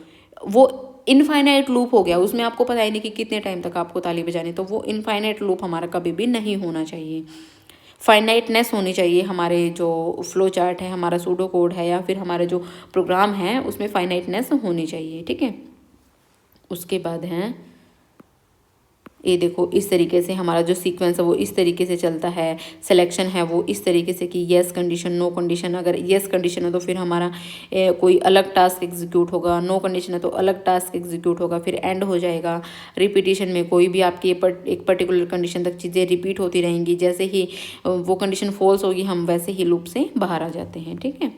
वो इनफाइनाइट लूप हो गया, उसमें आपको पता ही नहीं कि कितने टाइम तक आपको ताली बजानी, तो वो इनफाइनाइट लूप हमारा कभी भी नहीं होना चाहिए। फाइनाइटनेस होनी चाहिए। हमारे जो फ्लो चार्ट है, हमारा सूडो कोड है या फिर हमारा जो प्रोग्राम है उसमें फाइनाइटनेस होनी चाहिए, ठीक है। उसके बाद है ये देखो, इस तरीके से हमारा जो सीक्वेंस है वो इस तरीके से चलता है। सिलेक्शन है वो इस तरीके से कि येस कंडीशन, नो कंडीशन। अगर येस कंडीशन है तो फिर हमारा कोई अलग टास्क एग्जीक्यूट होगा, नो कंडीशन है तो अलग टास्क एग्जीक्यूट होगा, फिर एंड हो जाएगा। रिपीटिशन में कोई भी आपकी एक पर्टिकुलर कंडीशन तक चीज़ें रिपीट होती रहेंगी, जैसे ही वो कंडीशन फॉल्स होगी हम वैसे ही लूप से बाहर आ जाते हैं, ठीक है।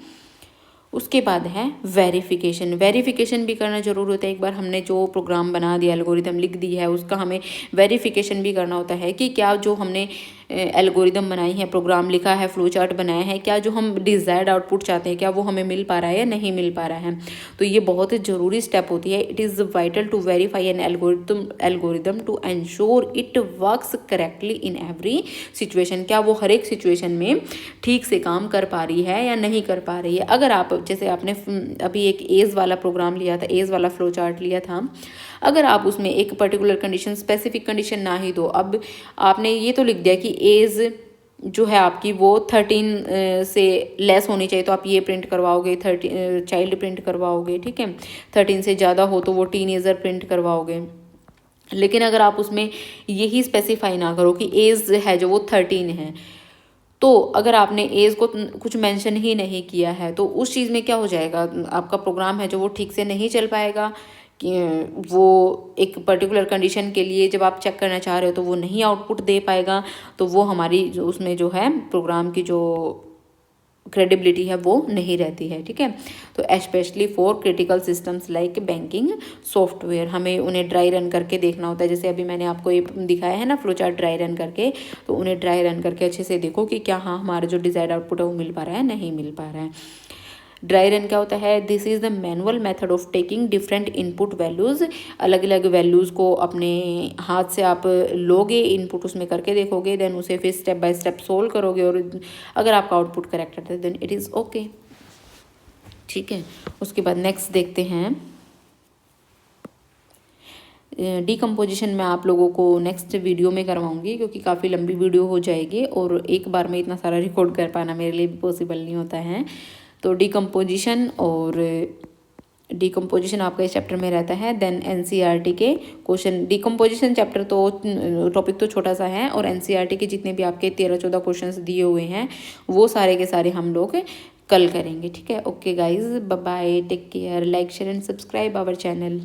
उसके बाद है वेरिफिकेशन। वेरिफिकेशन भी करना जरूर होता है। एक बार हमने जो प्रोग्राम बना दिया, एल्गोरिदम लिख दी है, उसका हमें वेरिफिकेशन भी करना होता है कि क्या जो हमने एल्गोरिदम बनाई है, प्रोग्राम लिखा है, फ्लो चार्ट बनाया है, क्या जो हम डिज़ायर्ड आउटपुट चाहते हैं क्या वो हमें मिल पा रहा है या नहीं मिल पा रहा है। तो ये बहुत ही ज़रूरी स्टेप होती है। It is vital to verify an algorithm to ensure it works correctly in every situation. क्या वो हर एक सिचुएशन में ठीक से काम कर पा रही है या नहीं कर पा रही है। अगर आप जैसे आपने अभी एक एज वाला प्रोग्राम लिया था, एज वाला फ्लो चार्ट लिया था, अगर आप उसमें एक पर्टिकुलर कंडीशन, स्पेसिफिक कंडीशन ना ही दो, अब आपने ये तो लिख दिया कि एज जो है आपकी वो 13 से लेस होनी चाहिए, तो आप ये प्रिंट करवाओगे, 13 चाइल्ड प्रिंट करवाओगे, ठीक है। 13 से ज़्यादा हो तो वो टीनेजर प्रिंट करवाओगे। लेकिन अगर आप उसमें यही स्पेसिफाई ना करो कि एज है जो वो 13 है, तो अगर आपने एज को कुछ मेंशन ही नहीं किया है तो उस चीज़ में क्या हो जाएगा, आपका प्रोग्राम है जो वो ठीक से नहीं चल पाएगा। कि वो एक पर्टिकुलर कंडीशन के लिए जब आप चेक करना चाह रहे हो तो वो नहीं आउटपुट दे पाएगा। तो वो हमारी जो उसमें जो है प्रोग्राम की जो क्रेडिबिलिटी है वो नहीं रहती है, ठीक है। तो specially for critical systems like banking software, हमें उन्हें ड्राई रन करके देखना होता है। जैसे अभी मैंने आपको ये दिखाया है ना फ्लो चार्ट ड्राई रन करके, तो उन्हें ड्राई रन करके अच्छे से देखो कि क्या हाँ हमारा जो डिजायर्ड आउटपुट है वो मिल पा रहा है, नहीं मिल पा रहा है। ड्राई रन क्या होता है? This is the manual method of taking different input values, अलग अलग वैल्यूज़ को अपने हाथ से आप लोगे, इनपुट उसमें करके देखोगे, देन उसे फिर स्टेप बाय स्टेप सोल्व करोगे, और अगर आपका आउटपुट करेक्ट आता है देन इट इज़ ओके, ठीक है। उसके बाद नेक्स्ट देखते हैं डीकम्पोजिशन। मैं आप लोगों को नेक्स्ट वीडियो में करवाऊंगी क्योंकि काफ़ी लंबी वीडियो हो जाएगी और एक बार में इतना सारा रिकॉर्ड कर पाना मेरे लिए भी पॉसिबल नहीं होता है। तो डीकम्पोजिशन आपका इस चैप्टर में रहता है। देन एनसीईआरटी के क्वेश्चन, डीकम्पोजिशन चैप्टर तो टॉपिक तो छोटा सा है, और एनसीईआरटी के जितने भी आपके 13-14 क्वेश्चंस दिए हुए हैं वो सारे के सारे हम लोग कल करेंगे, ठीक है। Okay guys, bye bye, take care, like share and subscribe our channel.